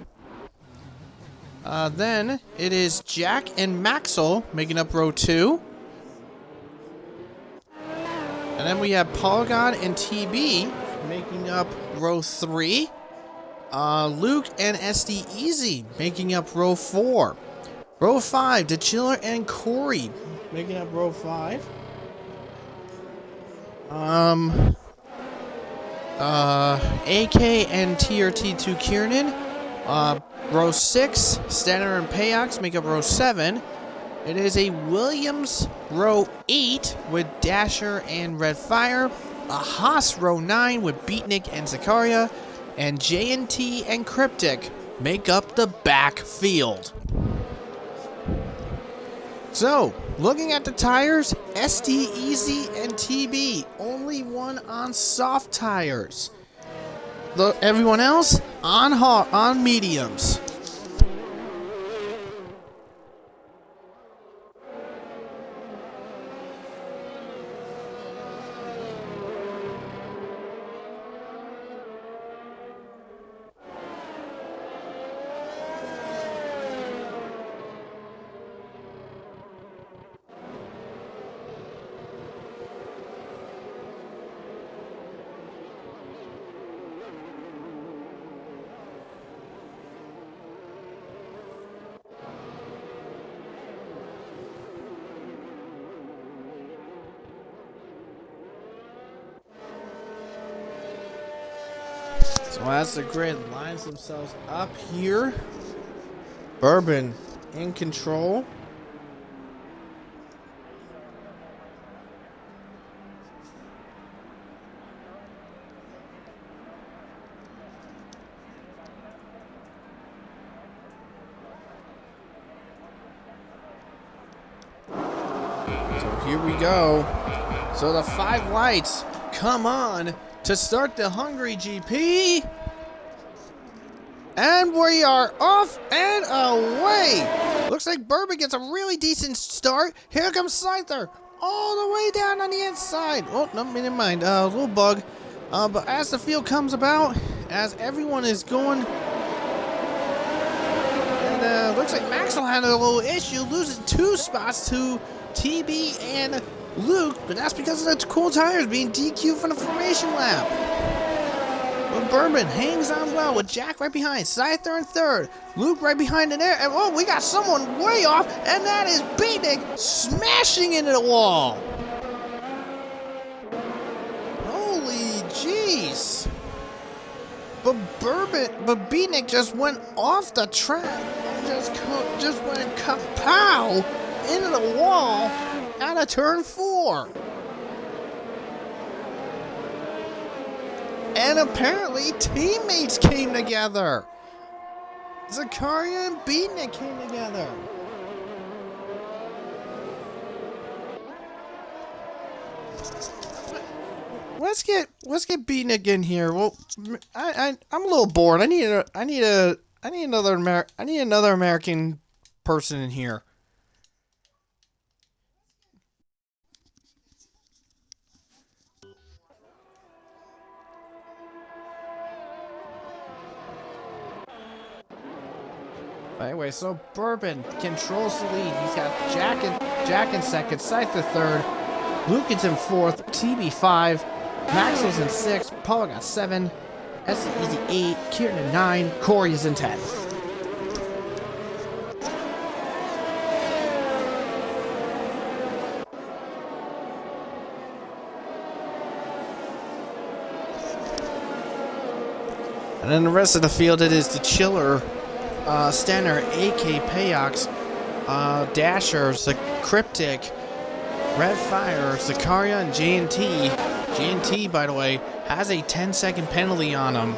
Then it is Jack and Maxwell making up row 2. And then we have Polygon and TB making up row 3. Luke and SD Easy making up row 4. Row 5, The Chiller and Corey making up row 5. Um, AK and TRT2 Kiernan. Row 6, Stanner and Payox make up row 7. It is a Williams row 8 with Dasher and Red Fire. A Haas row 9 with Beatnik and Zakaria. And J&T and Cryptic make up the backfield. So, looking at the tires, SD Easy and TB, only one on soft tires. Everyone else on mediums. So as the grid lines themselves up here, Bourbon in control. So here we go. So the 5 lights come on to start the Hungary GP. And we are off and away. Looks like Bourbon gets a really decent start. Here comes Scyther all the way down on the inside. Oh, no, never mind. A little bug. But as the field comes about, as everyone is going, and looks like Maxwell had a little issue, losing 2 spots to TB and Luke, but that's because of the cool tires being DQ'd from the formation lap. But Bourbon hangs on well with Jack right behind, Scyther in third, Luke right behind in there, and oh, we got someone way off, and that is Beatnik smashing into the wall. Holy jeez. But Beatnik just went off the track and just went kapow into the wall out of turn 4. And apparently teammates came together. Zakaria and Beatnik came together. Let's get Beatnik in here. Well, I'm a little bored. I need another American person in here. Anyway, so Bourbon controls the lead. He's got Jack in second, Scyther third, Luke is in fourth, TB 5, Maxwell's in 6, Paul got 7, Easy 8, Kieran in 9, Corey is in 10. And then the rest of the field, it is the Chiller, Stanner, AK, Payox, Dashers, the Cryptic, Red Fire, Zakaria, and J&T. J&T, by the way, has a 10-second penalty on him.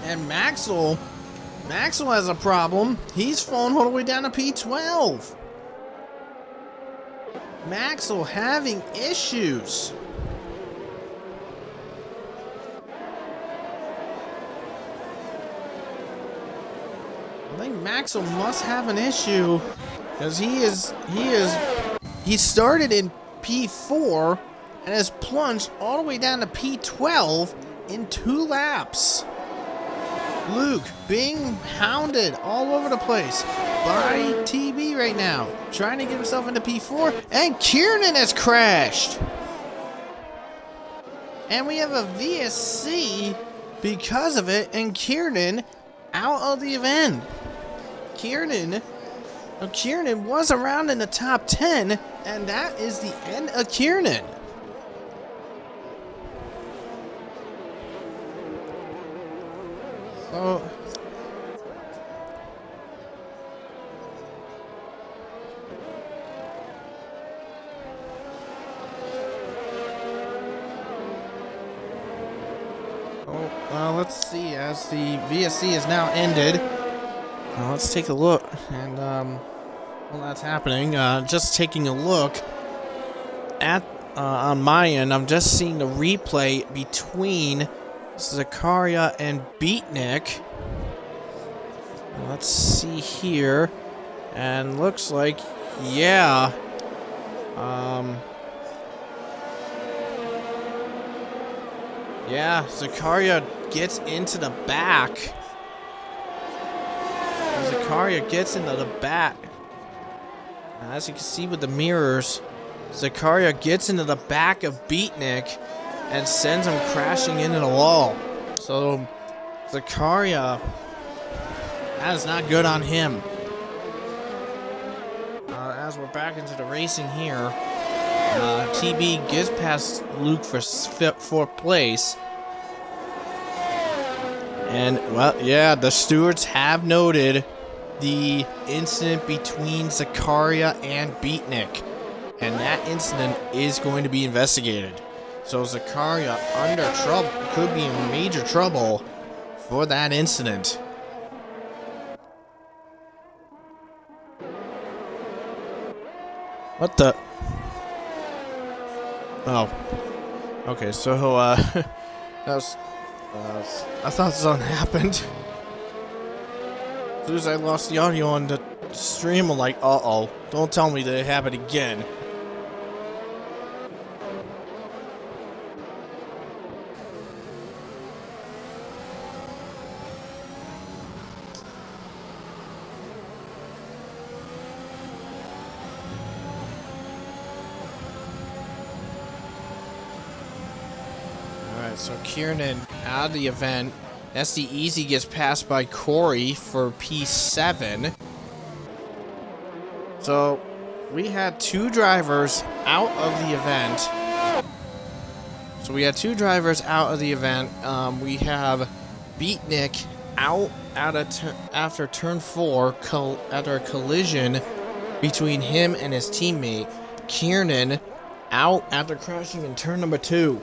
And Maxwell has a problem. He's fallen all the way down to P12. Maxwell having issues. I think Maxwell must have an issue because he started in P4 and has plunged all the way down to P12 in 2 laps. Luke being hounded all over the place by TB right now, trying to get himself into P4, and Kiernan has crashed. And we have a VSC because of it, and Kiernan out of the event. Kiernan was around in the top 10, and that is the end of Kiernan. So, let's see, as the VSC is now ended, let's take a look, and while that's happening, just taking a look at, on my end, I'm just seeing the replay between Zakaria and Beatnik. Let's see here, and looks like, yeah, yeah, Zakaria gets into the back. Zakaria gets into the back. As you can see with the mirrors, Zakaria gets into the back of Beatnik and sends him crashing into the wall. So, Zakaria, that is not good on him. As we're back into the racing here, TB gets past Luke for 4th place. And, well, yeah, the stewards have noted the incident between Zakaria and Beatnik. And that incident is going to be investigated. So Zakaria under trouble, could be in major trouble for that incident. What the? Oh. Okay, so, that was, I thought something happened. As soon as I lost the audio on the stream, I'm like, uh-oh, don't tell me that it happened again. So Kiernan out of the event. SD Easy gets passed by Corey for P7. So we had 2 drivers out of the event. We have Beatnik out after turn 4 after a collision between him and his teammate. Kiernan out after crashing in turn number 2.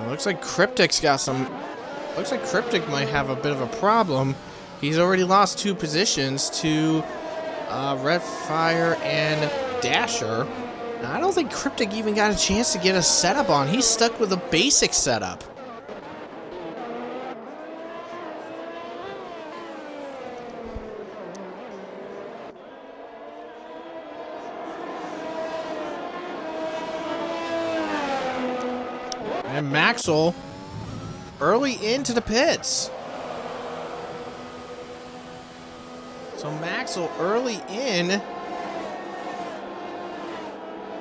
Looks like Cryptic's got some... Looks like Cryptic might have a bit of a problem. He's already lost 2 positions to Redfire and Dasher. Now, I don't think Cryptic even got a chance to get a setup on. He's stuck with a basic setup. And Maxwell early into the pits. So Maxwell early in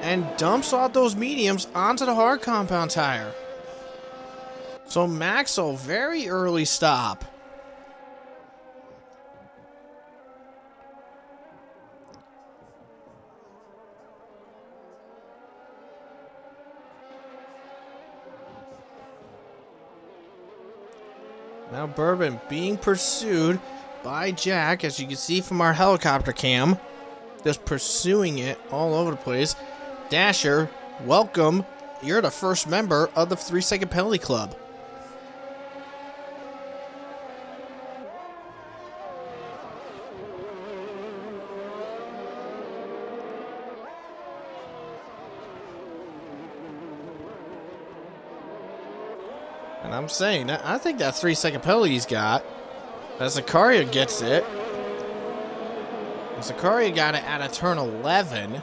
and dumps out those mediums onto the hard compound tire. So Maxwell, very early stop. Now Bourbon being pursued by Jack, as you can see from our helicopter cam. Just pursuing it all over the place. Dasher, welcome. You're the first member of the 3-second penalty club. And I'm saying, I think that 3-second penalty he's got, as Zakaria gets it. Zakaria got it at a turn 11.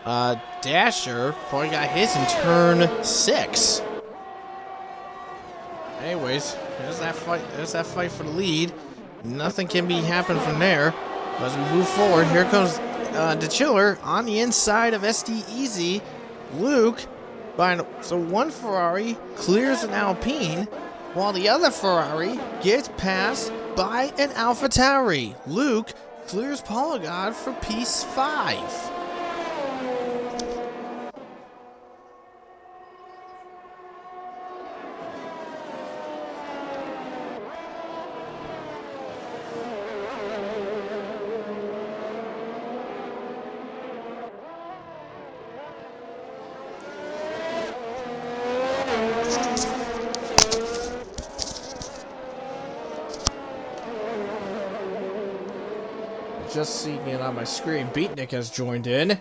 Dasher probably got his in turn 6. Anyways, there's that fight. There's that fight for the lead. Nothing can be happening from there. As we move forward, here comes the Chiller on the inside of SD Easy. Luke, so one Ferrari clears an Alpine, while the other Ferrari gets passed by an AlphaTauri. Luke clears Polygon for P5. Just seeing it on my screen, Beatnik has joined in.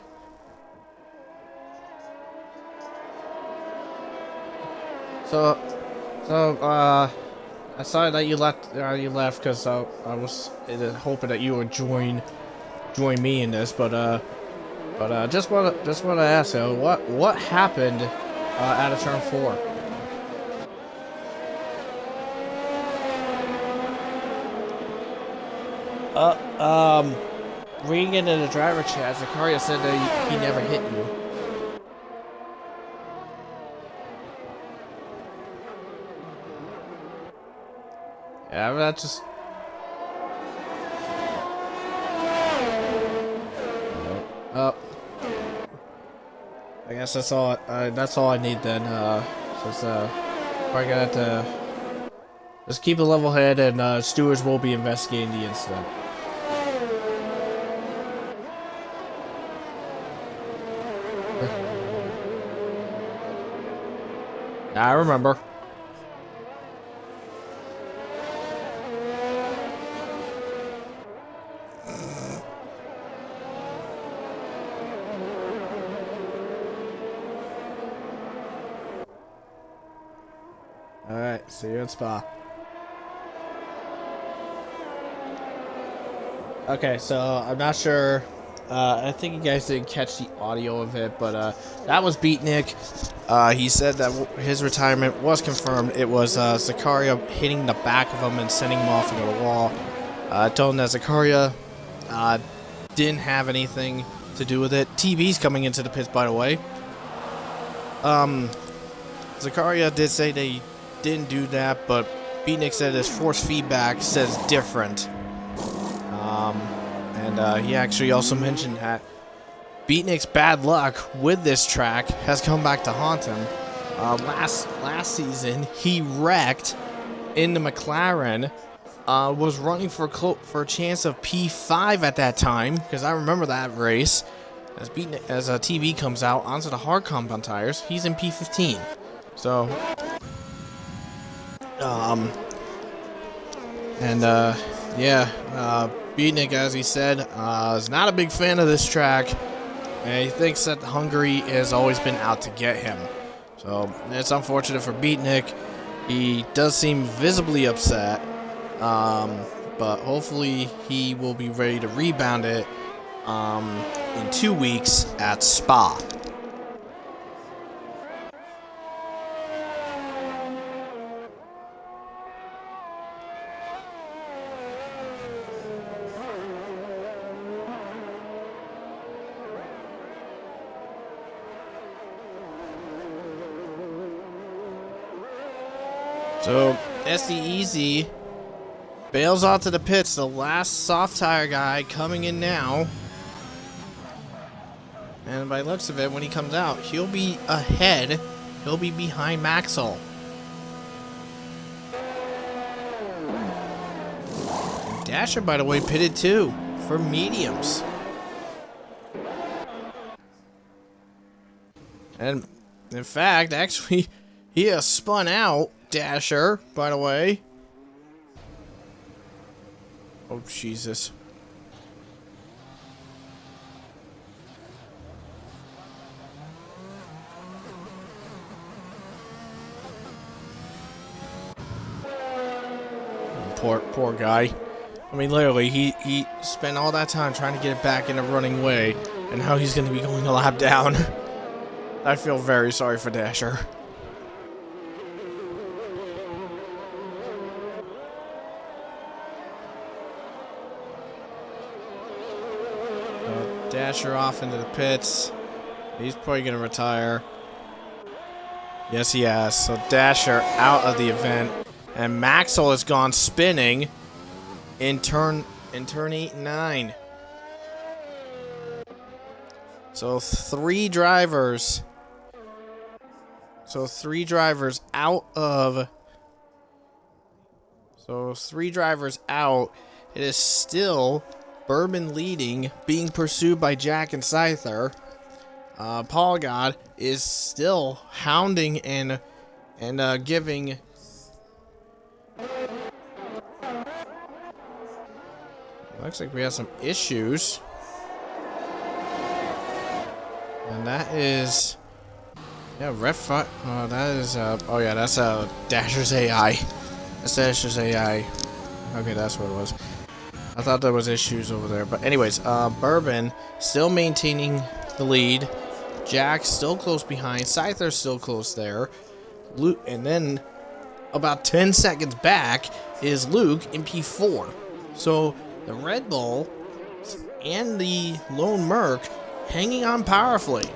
I saw that you left. You left because I was hoping that you would join me in this. But just wanna ask you, what happened out of turn 4? Reading into the driver chat, Zakaria said that he never hit you. Yeah, but that's just... Oh. I guess that's all I need then, since, I got to... Just keep a level head and, stewards will be investigating the incident. I remember. Alright, see you at Spa. Okay, so I'm not sure. I think you guys didn't catch the audio of it, but that was Beatnik. He said that his retirement was confirmed. It was Zakaria hitting the back of him and sending him off into the wall. Told him that Zakaria didn't have anything to do with it. TV's coming into the pits, by the way. Zakaria did say they didn't do that, but Beatnik said his force feedback says different. And he actually also mentioned that Beatnik's bad luck with this track has come back to haunt him. Last season, he wrecked in the McLaren, was running for a chance of P5 at that time, because I remember that race. As TV comes out onto the hard compound tires, he's in P15. So, Beatnik, as he said, is not a big fan of this track, and he thinks that Hungary has always been out to get him. So, it's unfortunate for Beatnik. He does seem visibly upset, but hopefully he will be ready to rebound it in 2 weeks at Spa. So, SD Easy bails out to the pits, the last soft tire guy coming in now. And by the looks of it, when he comes out, he'll be ahead. He'll be behind Maxwell. And Dasher, by the way, pitted too for mediums. And in fact, actually, he has spun out. Dasher, by the way. Oh, Jesus. Poor guy. I mean, literally, he spent all that time trying to get it back in a running way, and now he's going to be going a lap down. I feel very sorry for Dasher. Dasher off into the pits. He's probably going to retire. Yes, he has. So Dasher out of the event. And Maxwell has gone spinning in turn 8 and 9. So three drivers out of... So 3 drivers out. It is still Bourbon leading, being pursued by Jack and Scyther. Paul God is still hounding and giving... Looks like we have some issues. And that is... Yeah, that is... oh yeah, that's Dasher's AI. That's Dasher's AI. Okay, that's what it was. I thought there was issues over there. But anyways, Bourbon still maintaining the lead. Jack still close behind. Scyther still close there. Luke, and then about 10 seconds back is Luke in P4. So the Red Bull and the Lone Merc hanging on powerfully.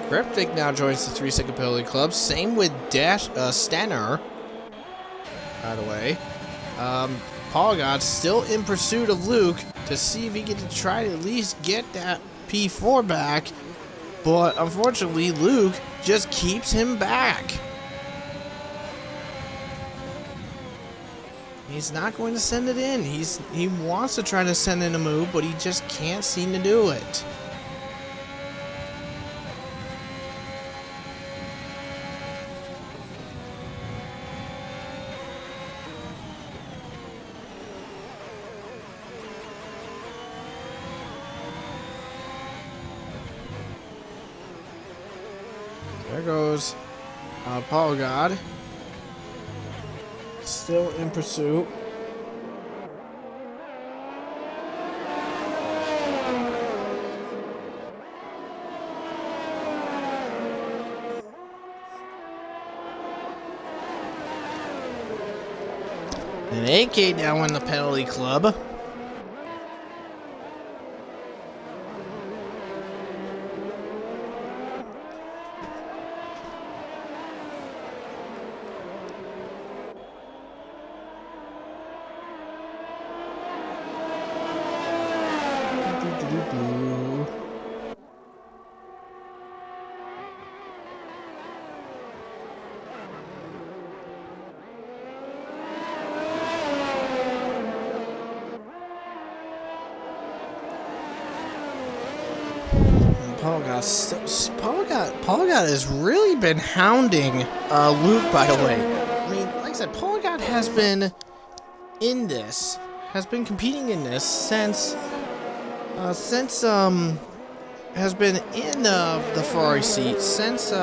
Cryptic now joins the 3-second penalty club. Same with Stenner. By the way, Paul God still in pursuit of Luke to see if he can try to at least get that P4 back. But unfortunately, Luke just keeps him back. He's not going to send it in. He wants to try to send in a move, but he just can't seem to do it. There goes Paul God. Still in pursuit. And AK now in the penalty club. Paul God has really been hounding Luke, by the way. I mean, like I said, Paul God has been competing in this since has been in the Ferrari seat since his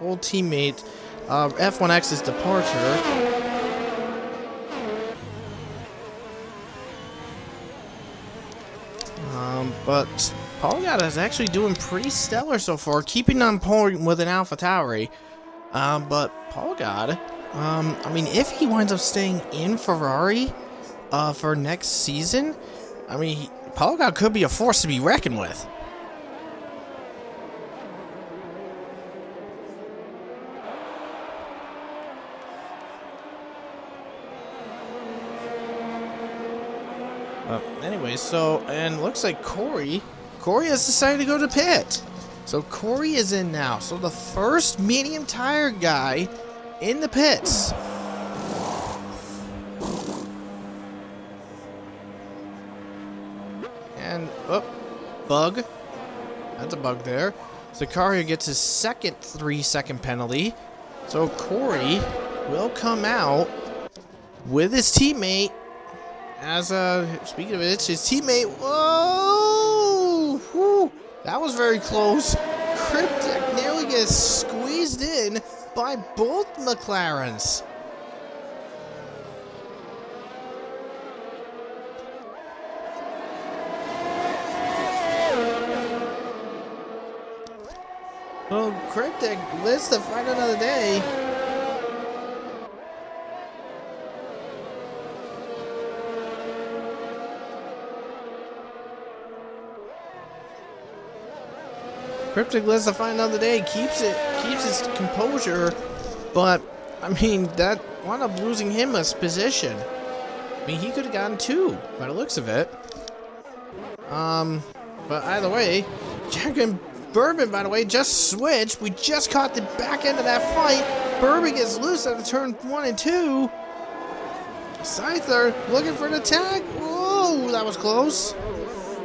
old teammate F1X's departure. But Paul God is actually doing pretty stellar so far, keeping on point with an AlphaTauri. But Paul God, I mean, if he winds up staying in Ferrari for next season, I mean, Paul God could be a force to be reckoned with. Anyway, so, and looks like Corey has decided to go to pit. So Corey is in now. So the first medium tire guy in the pits. And, bug. That's a bug there. Zakaria gets his second 3-second penalty. So Corey will come out with his teammate. As speaking of it, his teammate. Whoa! Whew, that was very close. Cryptic nearly gets squeezed in by both McLarens. Well, Cryptic lives to fight another day. Cryptic lives to fight another day. Keeps his composure, but I mean that wound up losing him a position. I mean he could have gotten 2 by the looks of it. But either way, Jack and Bourbon, by the way, just switched. We just caught the back end of that fight. Bourbon gets loose at turn 1 and 2. Scyther looking for an attack. Whoa, that was close.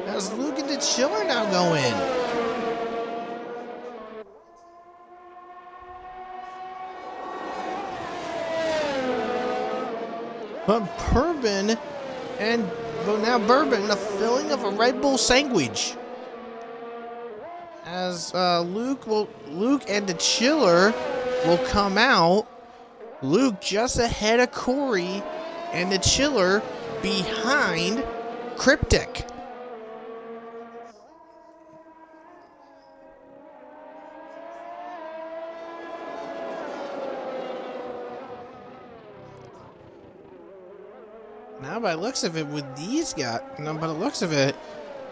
As Luke and the Chiller now go in. But Bourbon and now Bourbon, the filling of a Red Bull sandwich. As Luke and the Chiller will come out. Luke just ahead of Corey, and the Chiller behind Cryptic. Now, by the looks of it, with these guys,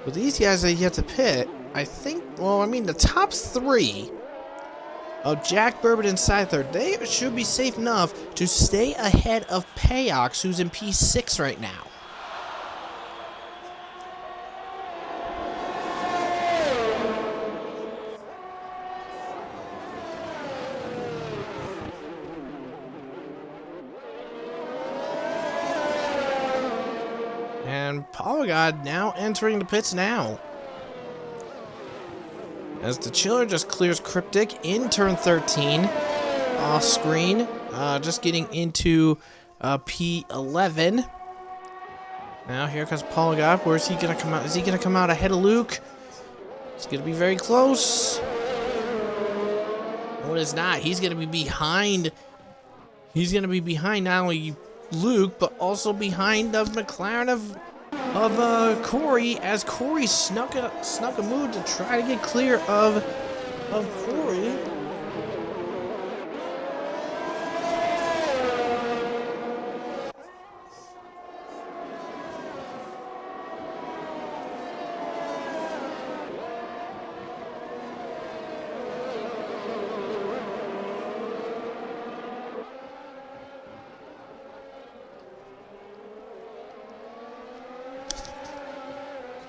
with these guys that you have to pit, I think, well, I mean, the top 3 of Jack, Bourbon, and Scyther, they should be safe enough to stay ahead of Payox, who's in P6 right now. And Polygod now entering the pits now. As the Chiller just clears Cryptic in turn 13. Off screen. Just getting into P11. Now here comes Polygod. Where is he going to come out? Is he going to come out ahead of Luke? It's going to be very close. No, it is not. He's going to be behind. He's going to be behind not only Luke, but also behind the McLaren of Corey, as Corey snuck a move to try to get clear of Corey.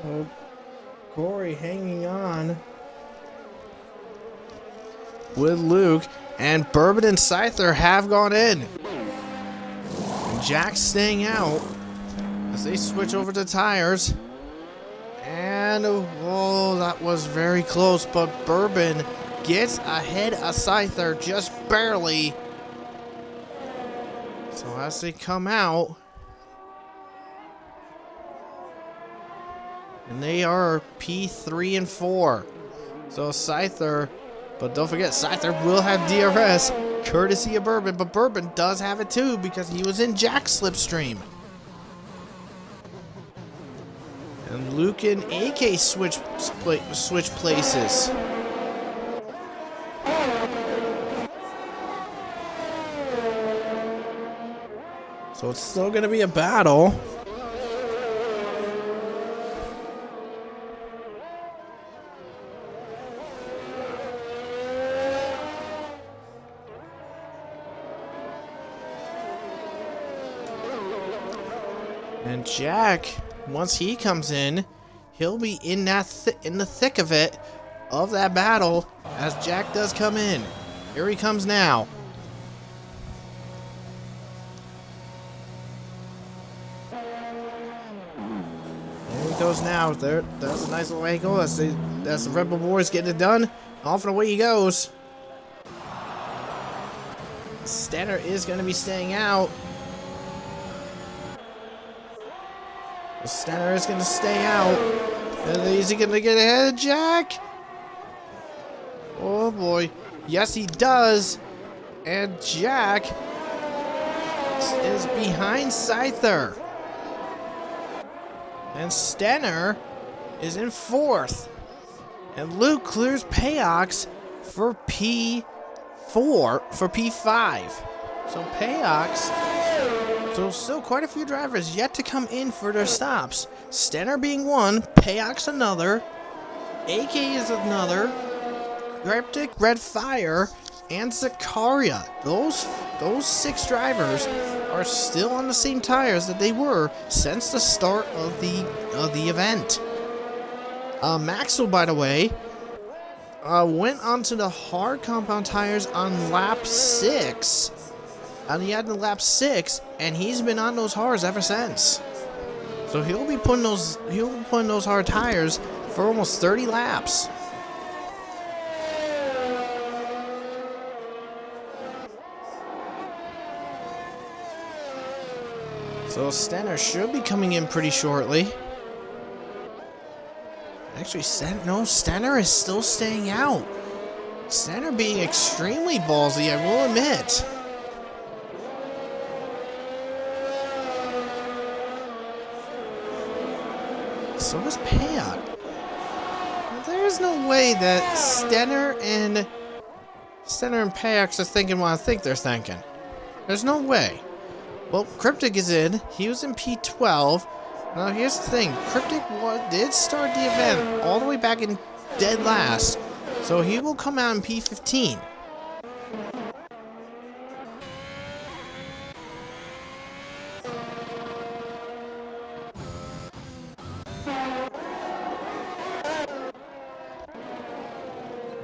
So Corey hanging on with Luke, and Bourbon and Scyther have gone in. And Jack's staying out as they switch over to tires. And oh, that was very close, but Bourbon gets ahead of Scyther just barely. So as they come out, and they are P3 and 4. So Scyther, but don't forget, Scyther will have DRS, courtesy of Bourbon, but Bourbon does have it too because he was in Jack's slipstream. And Luke and AK switch places. So it's still going to be a battle. And Jack, once he comes in, he'll be in that in the thick of it, of that battle, as Jack does come in. Here he comes now. There he goes now. There, that's a nice little angle. That's the Rebel Boys getting it done. Off and away he goes. Stenner is going to be staying out. Stenner is going to stay out. And is he going to get ahead of Jack? Oh boy. Yes, he does. And Jack is behind Scyther. And Stenner is in 4th. And Luke clears Payox for P4, for P5. So Payox, so still quite a few drivers yet to come in for their stops. Stenner being one, Payox another, AK is another, Cryptic, Red Fire, and Zakaria. Those 6 drivers are still on the same tires that they were since the start of the event. Maxwell, by the way, went onto the hard compound tires on lap 6. And he had the lap 6, and he's been on those hards ever since. So he'll be putting those hard tires for almost 30 laps. So Stenner should be coming in pretty shortly. Actually, Stenner is still staying out. Stenner being extremely ballsy, I will admit. So is Payock. There's no way that Stenner and Payox are thinking what I think they're thinking. There's no way. Well, Cryptic is in. He was in P12. Now, here's the thing. Cryptic did start the event all the way back in dead last. So he will come out in P15.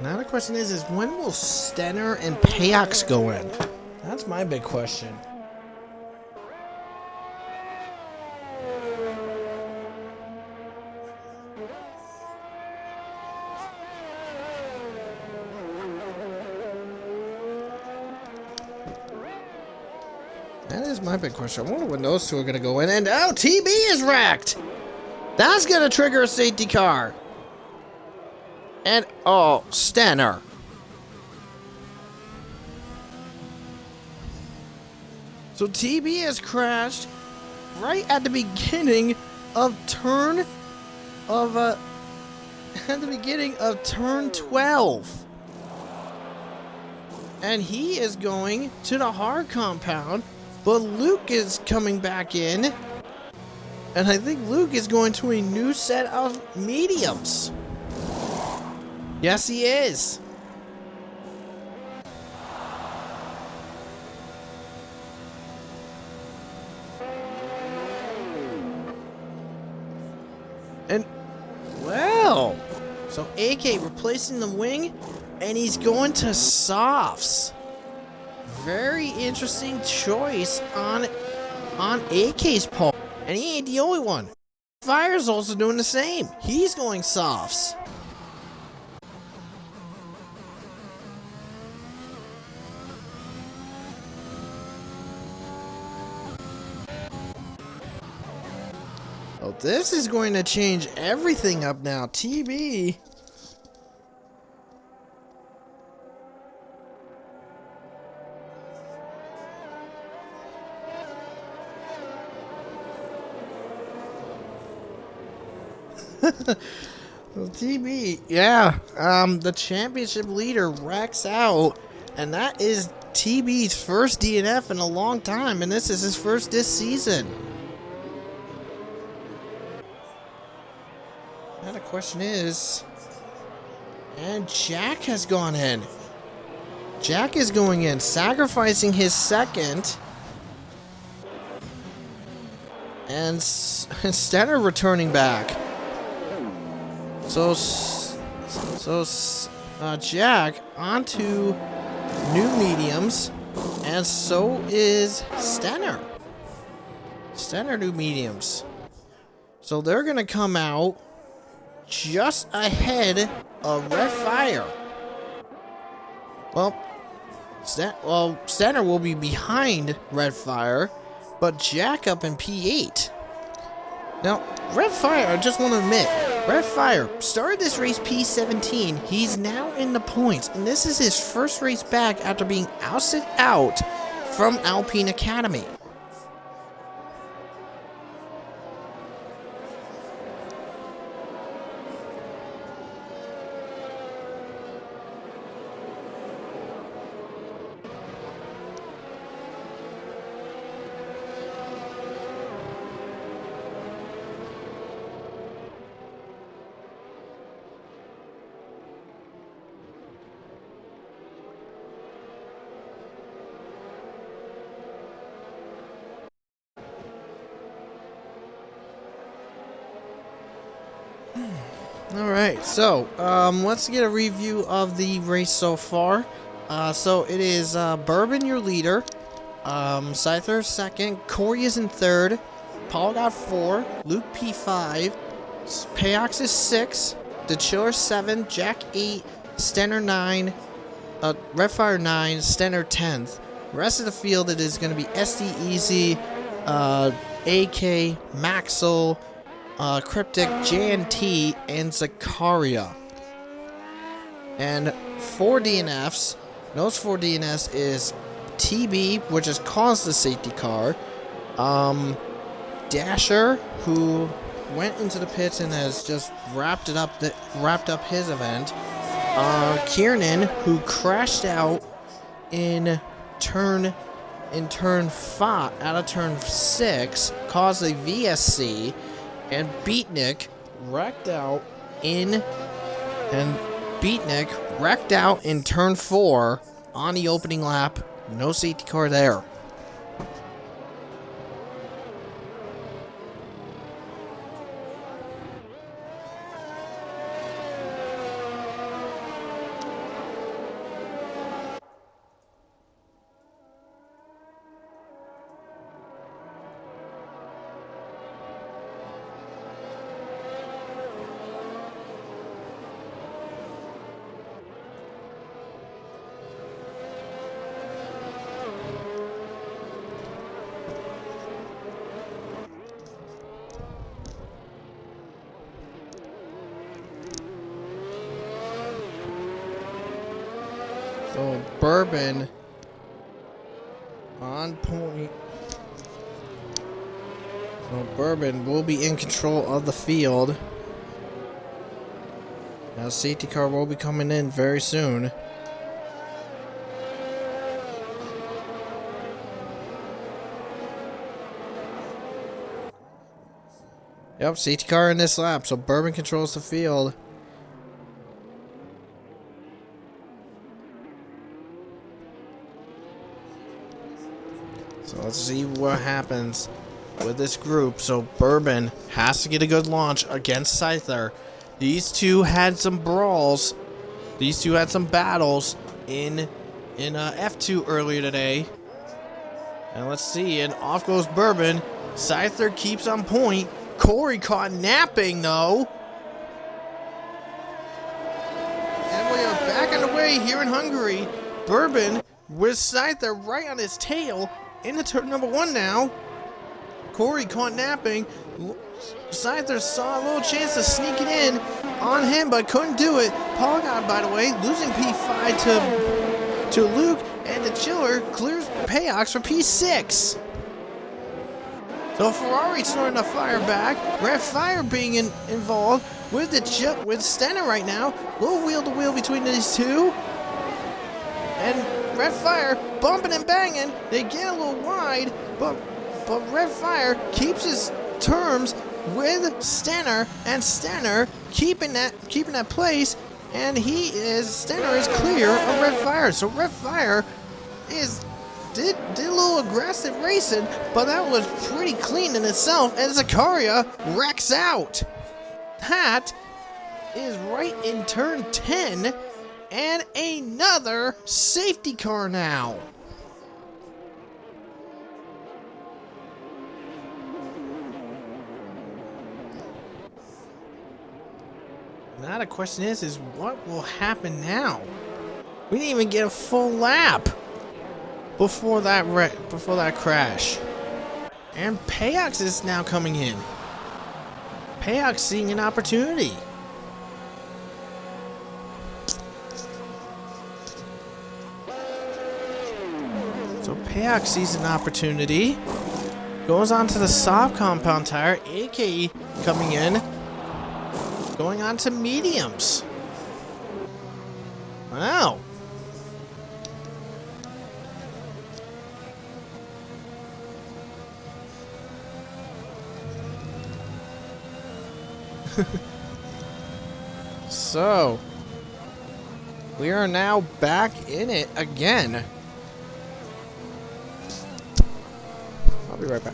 Now the question is when will Stenner and Payox go in? That's my big question. That is my big question. I wonder when those two are going to go in. And oh, TB is wrecked! That's going to trigger a safety car. And oh, Stenner. So TB has crashed right at the beginning of turn 12. And he is going to the hard compound, but Luke is coming back in. And I think Luke is going to a new set of mediums. Yes, he is. And, well, so AK replacing the wing, and he's going to softs. Very interesting choice on AK's part. And he ain't the only one. Fire's also doing the same. He's going softs. Oh, this is going to change everything up now. TB. Well, TB, yeah. The championship leader wrecks out, and that is TB's first DNF in a long time, and this is his first this season. Now the question is, and Jack has gone in. Jack is going in, sacrificing his second. And Stenner returning back. So Jack onto new mediums, and so is Stenner. Stenner new mediums. So they're gonna come out just ahead of Red Fire. Well, Stenner will be behind Red Fire, but Jack up in P8. Now, Red Fire, I just want to admit, Red Fire started this race P17. He's now in the points, and this is his first race back after being ousted out from Alpine Academy. Alright, so, let's get a review of the race so far. So it is, Bourbon your leader, Scyther second, Corey is in third, Paul got 4, Luke P5, Payox is 6, The Chiller 7, Jack 8, Stenner 9, Redfire 9, Stenner 10th. Rest of the field, it is going to be SD Easy, AK, Maxel, Cryptic, JNT, and Zakaria. And 4 DNFs. Those 4 DNFs is TB, which has caused the safety car. Dasher, who went into the pits and has just wrapped up his event. Kiernan, who crashed out in turn 5 out of turn 6, caused a VSC, and Beatnik wrecked out in turn 4 on the opening lap. No safety car there. So Bourbon on point. So Bourbon will be in control of the field. Now safety car will be coming in very soon. Yep, safety car in this lap, so Bourbon controls the field. So let's see what happens with this group. So Bourbon has to get a good launch against Scyther. These two had some brawls. These two had some battles in F2 earlier today. And let's see, and off goes Bourbon. Scyther keeps on point. Corey caught napping though. And we are back on the way here in Hungary. Bourbon with Scyther right on his tail. Into turn number 1 now. Corey caught napping. Scyther saw a little chance to sneak it in on him, but couldn't do it. Polygon, by the way, losing P5 to Luke, and the Chiller clears Payox for P6. So Ferrari starting to fire back. Red Fire being involved with with Stenner right now. Little wheel to wheel between these two. And Red Fire bumping and banging. They get a little wide, but Red Fire keeps his terms with Stenner, and Stenner keeping that place, and Stenner is clear of Red Fire. So Red Fire did a little aggressive racing, but that was pretty clean in itself, and Zakaria wrecks out. That is right in turn 10. And another safety car now. Now the question is what will happen now? We didn't even get a full lap before that crash. And Payox is now coming in. Payox seeing an opportunity. So Payox sees an opportunity, goes on to the soft compound tire, AK coming in, going on to mediums. Wow. So, we are now back in it again. I'll be right back.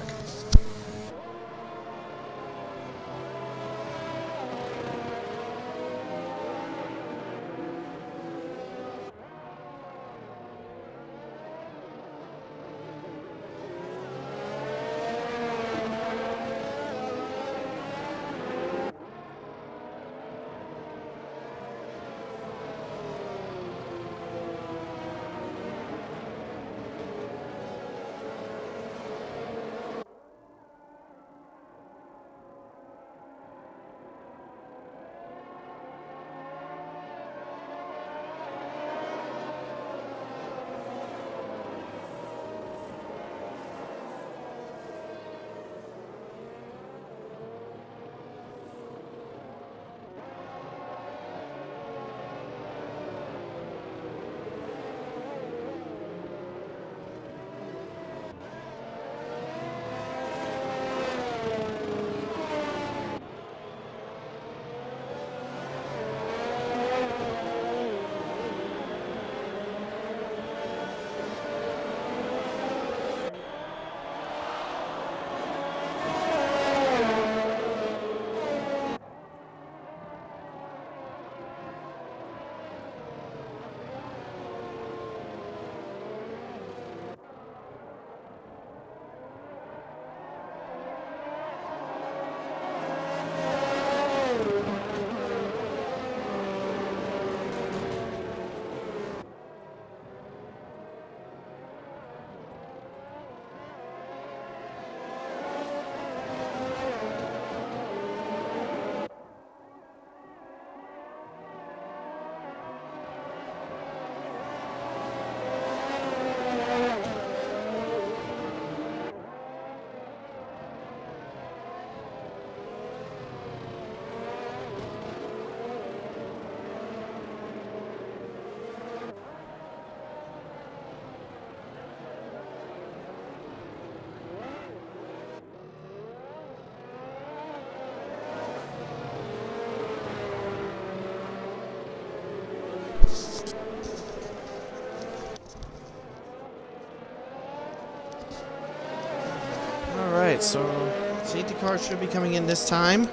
so safety car should be coming in this time.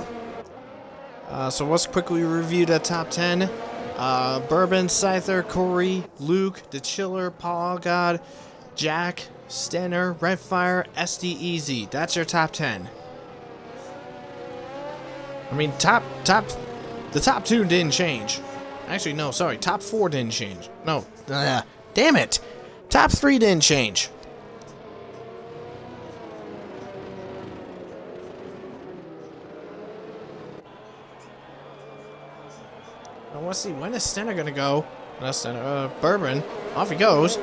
So let's quickly review the top 10. Bourbon, Scyther, Corey, Luke, The Chiller, Paul God, Jack, Stenner, Redfire, SD Easy. That's your top 10. I mean, the top 2 didn't change. Actually, no, sorry, top 4 didn't change. No, damn it. Top 3 didn't change. Now, let's see, when is Stenner gonna go? Not Stenner, Bourbon. Off he goes.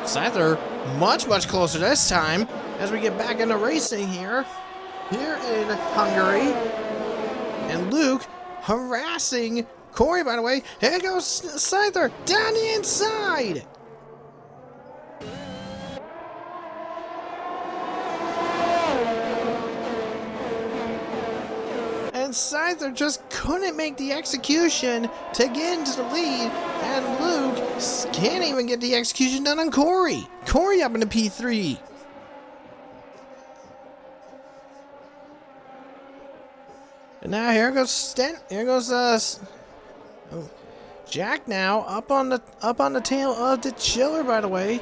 Scyther, much closer this time as we get back into racing here in Hungary. And Luke harassing Corey, by the way. Here goes Scyther down the inside. And Scyther just couldn't make the execution to get into the lead. And Luke can't even get the execution done on Corey. Corey up into P3. And now here goes Jack now up on the tail of the Chiller, by the way.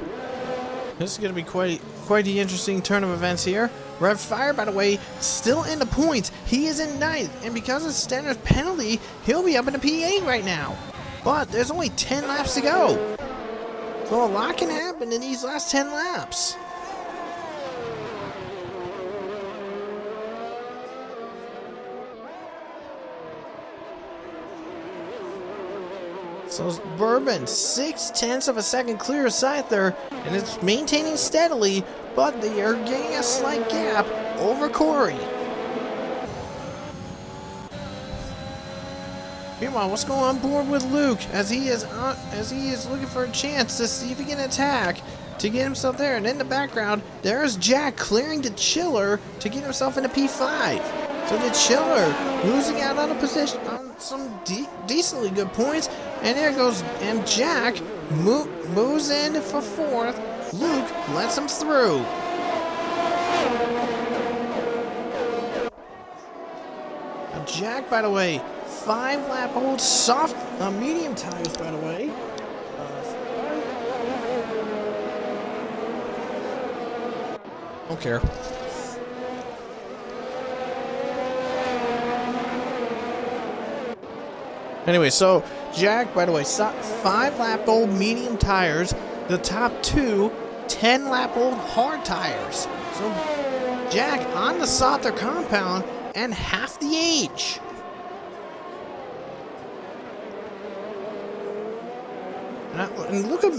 This is gonna be quite the interesting turn of events here. Redfire, by the way, still in the points. He is in 9th, and because of Stenner's penalty, he'll be up in the P8 right now. But there's only 10 laps to go. So a lot can happen in these last 10 laps. So Bourbon, 0.6 of a second clear of Scyther, and it's maintaining steadily, but they are getting a slight gap over Corey. Meanwhile, what's going on board with Luke as he is looking for a chance to see if he can attack to get himself there? And in the background, there's Jack clearing the Chiller to get himself into P5. So the Chiller losing out on a position on some decently good points, and there goes, and Jack moves in for 4th. Luke lets him through. Now Jack, by the way, 5-lap-old soft, medium tires, by the way. Don't care. Anyway, so Jack, by the way, 5-lap-old medium tires. The top 2, 10-lap-old hard tires. So Jack on the Scyther compound and half the age. And look at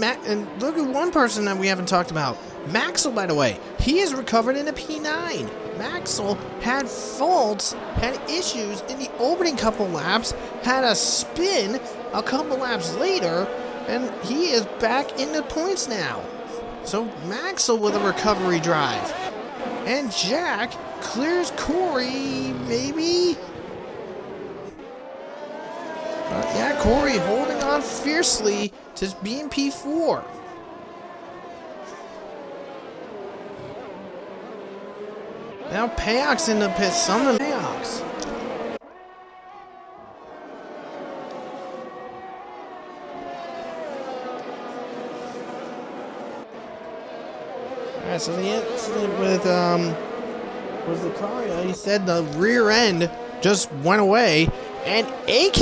one person that we haven't talked about. Maxwell, by the way, he has recovered in a P9. Maxwell had faults, had issues in the opening couple laps, had a spin a couple laps later, and he is back in the points now. So Maxwell with a recovery drive. And Jack clears Corey, maybe? Yeah, Corey holding on fiercely to being P4. Now Payok's in the pits. Summon Payok's. Alright, so the incident with the car, he said the rear end just went away, and AK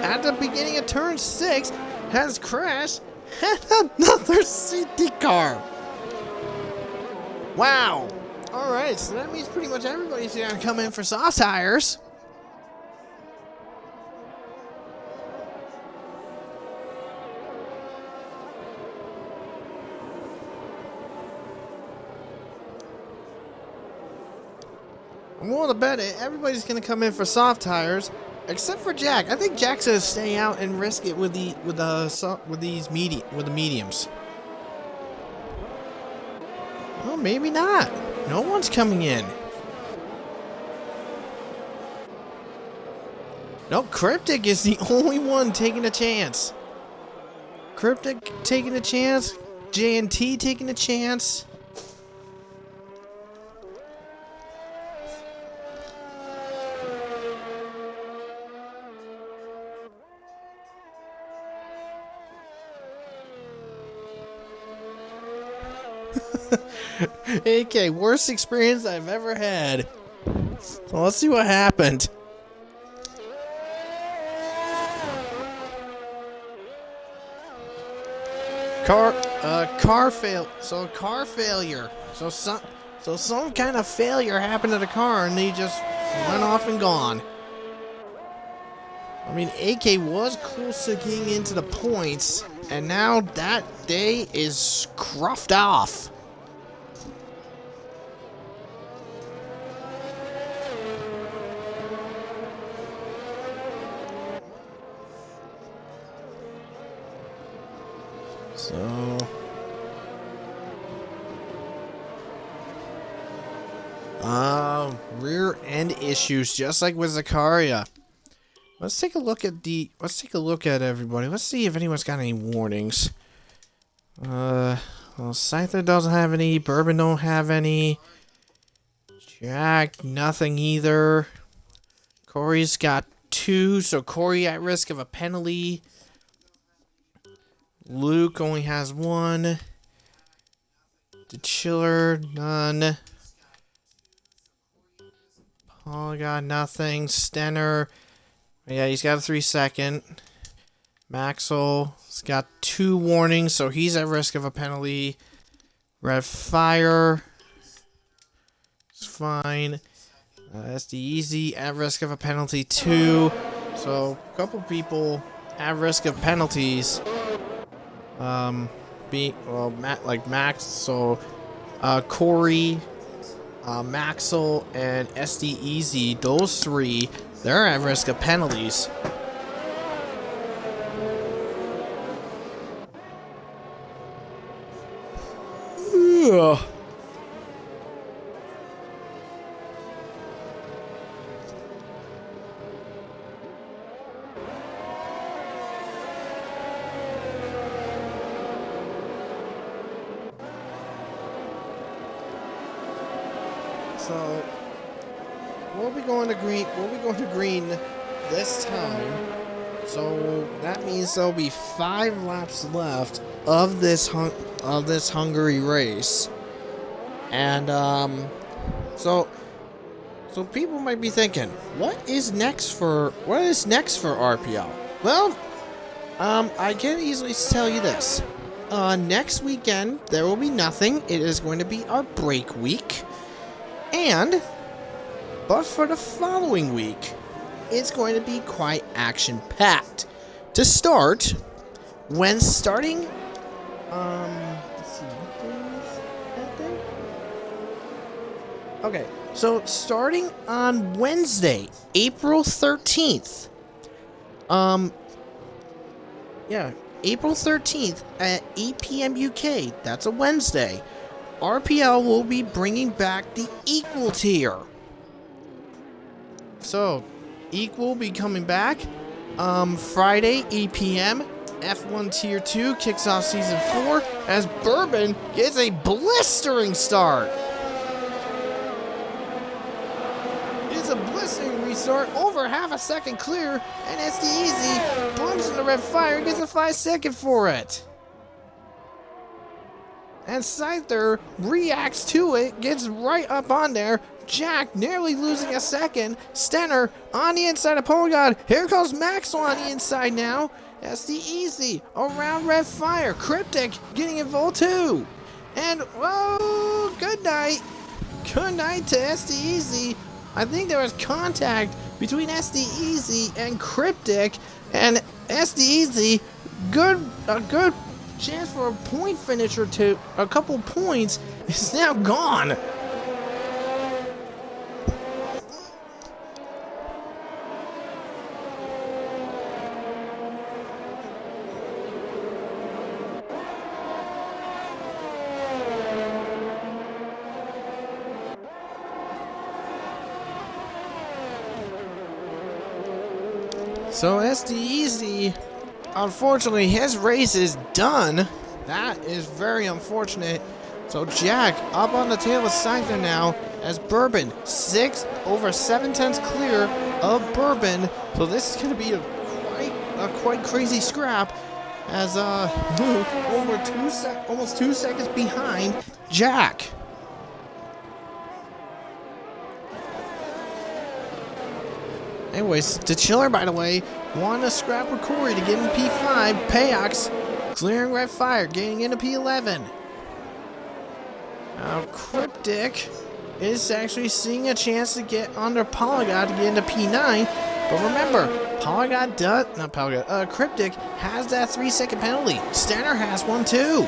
at the beginning of turn 6 has crashed and another safety car. Wow. Alright, so that means pretty much everybody's gonna come in for soft tires. I'm willing to bet it. Everybody's gonna come in for soft tires, except for Jack. I think Jack's gonna stay out and risk it with the mediums. Well, maybe not. No one's coming in. Nope, Cryptic is the only one taking a chance. Cryptic taking a chance. JNT taking a chance. AK, worst experience I've ever had. So let's see what happened. Car failure. So some kind of failure happened to the car, and they just went off and gone. I mean, AK was close to getting into the points, and now that day is scruffed off. So rear end issues, just like with Zakaria. Let's take a look at everybody. Let's see if anyone's got any warnings. Well, Scyther doesn't have any. Bourbon don't have any. Jack, nothing either. Corey's got 2, so Corey at risk of a penalty. Luke only has 1. The Chiller, none. Paul got nothing. Stenner, yeah, he's got a 3-second. Maxwell's got 2 warnings, so he's at risk of a penalty. Red Fire, it's fine. SD Easy at risk of a penalty 2. So a couple people at risk of penalties. Like Max, so Corey, Maxwell, and SD Easy, those 3, they're at risk of penalties. Ugh. So we'll be going to green. We'll be going to green this time. So that means there'll be 5 laps left of this Hungary race, and so people might be thinking, what is next for RPL? Well, I can easily tell you this. Next weekend there will be nothing. It is going to be our break week. But for the following week, it's going to be quite action-packed. To start, let's see, what day is that day? Okay, so starting on Wednesday, April 13th, April 13th at 8 p.m. UK, that's a Wednesday, RPL will be bringing back the Equal tier. So, Equal will be coming back. Friday, 8 p.m. F1 Tier 2 kicks off Season 4 as Bourbon gets a blistering start. It's a blistering restart, over half a second clear, and SD Easy bumps into Red Fire and gets a 5-second for it. And Scyther reacts to it, gets right up on there. Jack nearly losing a second. Stenner on the inside of Polygod. Here comes Maxwell on the inside now. SD Easy around Red Fire. Cryptic getting involved too. And, whoa, good night. Good night to SD Easy. I think there was contact between SD Easy and Cryptic. And SD Easy, a good chance for a point finish or two, a couple points, is now gone. So SD Easy, unfortunately, his race is done. That is very unfortunate. So Jack up on the tail of Scyther now as Bourbon 6 over 7/10 clear of Bourbon. So this is going to be a quite crazy scrap. as almost 2 seconds behind Jack. Anyways, the Chiller, by the way, won a scrap with Corey to get in P5. Payox clearing red fire, getting into P11. Now, Cryptic is actually seeing a chance to get under Polygon to get into P9. But remember, Cryptic has that 3-second penalty. Stanner has one too.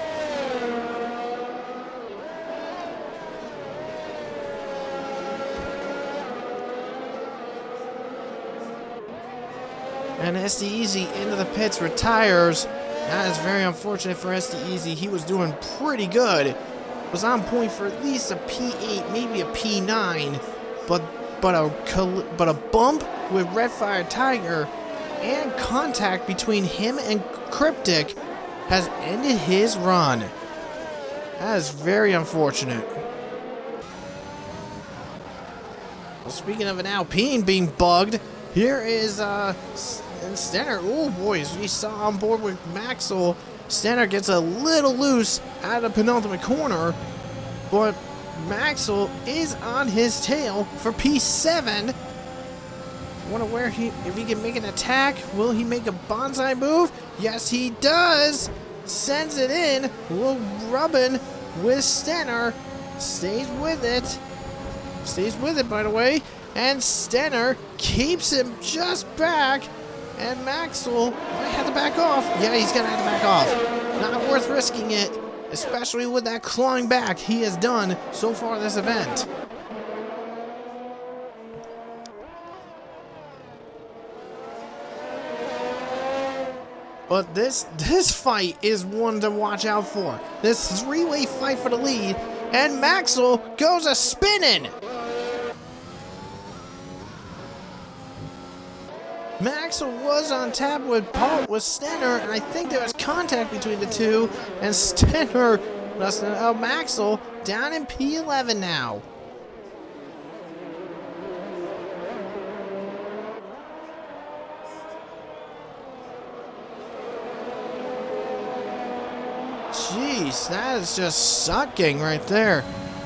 And SD Easy into the pits retires. That is very unfortunate for SD Easy. He was doing pretty good. Was on point for at least a P8, maybe a P9. But a bump with Redfire Tiger and contact between him and Cryptic has ended his run. That is very unfortunate. Well, speaking of an Alpine being bugged, here is Stenner. Oh boy, as we saw on board with Maxwell, Stenner gets a little loose out of the penultimate corner, but Maxwell is on his tail for P7. Wonder where if he can make an attack. Will he make a bonsai move? Yes, he does. Sends it in. Will rubbing with Stenner. Stays with it. Stays with it, by the way. And Stenner keeps him just back. And Maxwell might have to back off. Yeah, he's going to have to back off. Not worth risking it, especially with that clawing back he has done so far this event. But this fight is one to watch out for. This three-way fight for the lead. And Maxwell goes a spinning. Maxwell was on tap with Stenner, and I think there was contact between the two. And Maxwell down in P11 now. Jeez, that is just sucking right there.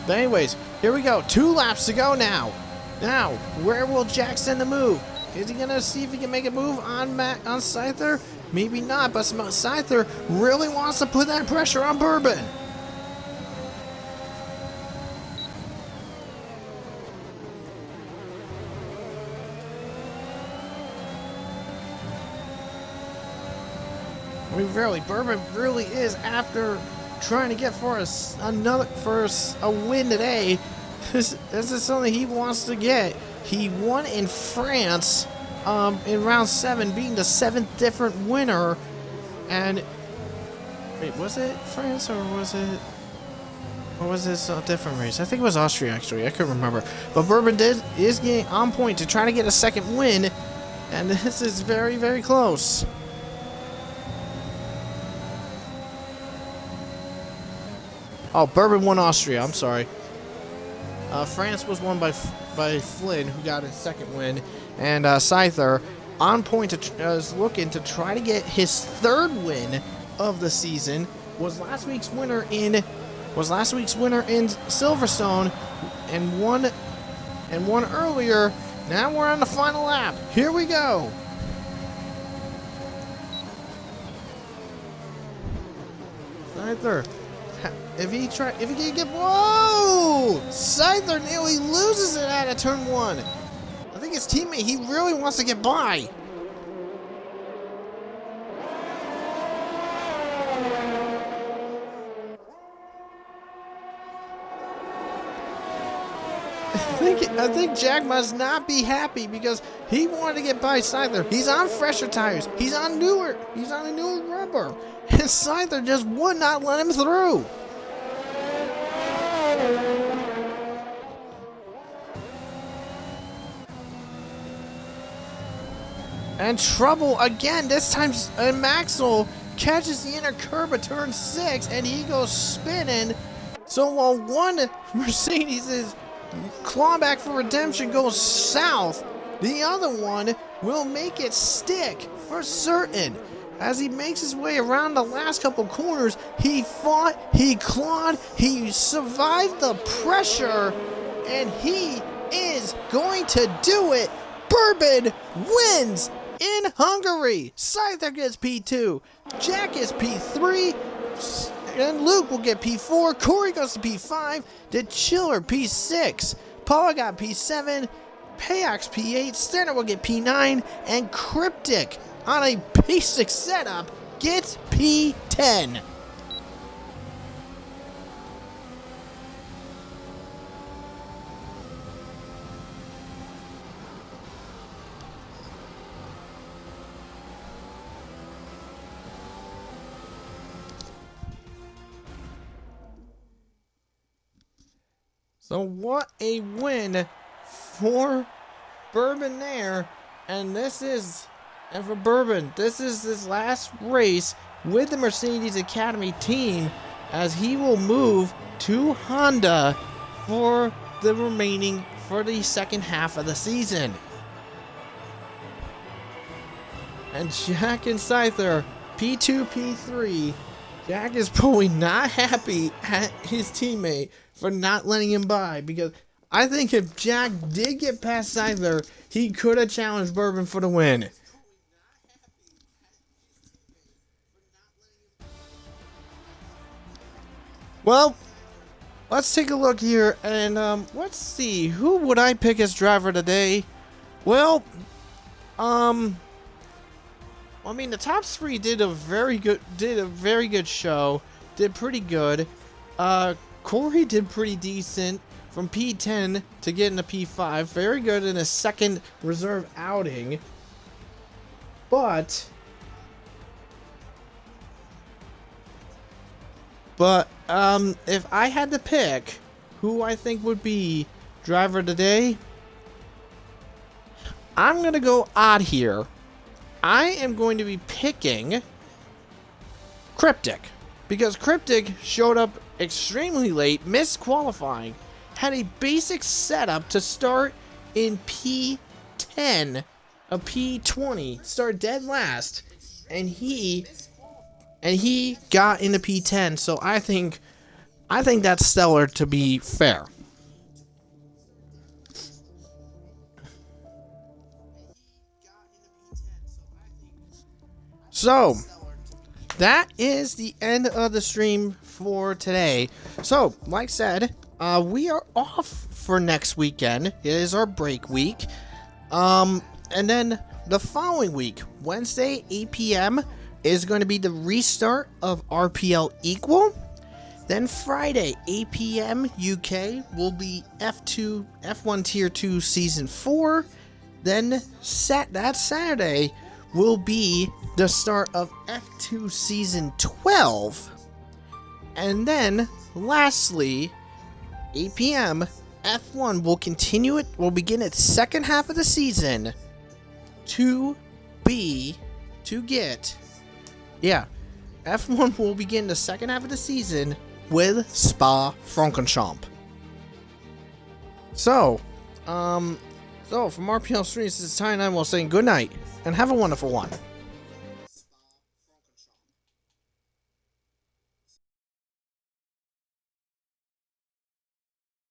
But anyways, here we go. 2 laps to go now. Now, where will Jack send the move? Is he gonna see if he can make a move on Scyther? Maybe not, but Scyther really wants to put that pressure on Bourbon. I mean, really, Bourbon really is after trying to get for a win today. This is something he wants to get. He won in France in round 7, being the 7th different winner. And wait, was it France or was this a different race? I think it was Austria actually. I couldn't remember. But Bourbon is getting on point to try to get a second win, and this is very, very close. Oh, Bourbon won Austria. I'm sorry. France was won by Flynn, who got his second win, and Scyther on point is looking to try to get his 3rd win of the season. Was last week's winner in Silverstone, and won earlier. Now we're on the final lap. Here we go. Scyther. If he can get, whoa! Scyther nearly loses it out of turn 1. I think his teammate, he really wants to get by. I think Jack must not be happy because he wanted to get by Scyther. He's on fresher tires. He's on a newer rubber. And Scyther just would not let him through. And trouble again. This time Maxwell catches the inner curb at turn 6 and he goes spinning. So while one Mercedes is clawback for redemption goes south, the other one will make it stick for certain. as he makes his way around the last couple corners. He fought, he clawed, he survived the pressure, and he is going to do it. Bourbon wins in Hungary. Scyther gets P2, Jack is P3, and Luke will get P4. Corey goes to P5, the Chiller P6, Paula got P7, Payox P8, Stenner will get P9, and Cryptic on a basic setup gets P10. So what a win for Bourbon there. And for Bourbon, this is his last race with the Mercedes Academy team, as he will move to Honda for the second half of the season. And Jack and Scyther, P2, P3. Jack is probably not happy at his teammate for not letting him by, because I think if Jack did get past Scyther, he could have challenged Bourbon for the win. Well, let's take a look here, and let's see, who would I pick as driver today? Well, I mean, the top three did a very good show. Did pretty good. Corey did pretty decent from P10 to get into P5. Very good in a second reserve outing. But if I had to pick who I think would be driver today, I'm gonna go odd here. I am going to be picking Cryptic, because Cryptic showed up extremely late, missed qualifying, had a basic setup to start in P10, a P20, start dead last, and he got into P10. So I think that's stellar, to be fair. So that is the end of the stream for today. So, like said, we are off for next weekend. It is our break week. And then the following week, Wednesday, 8 p.m., is going to be the restart of RPL Equal. Then Friday, 8 p.m. UK, will be F1 Tier 2 Season 4. Then that Saturday will be the start of F2 Season 12. And then, lastly, 8 p.m., F1 will begin its second half of the season F1 will begin the second half of the season with Spa-Francorchamps. So from RPL Streams, this is Ty and I will saying good night and have a wonderful one.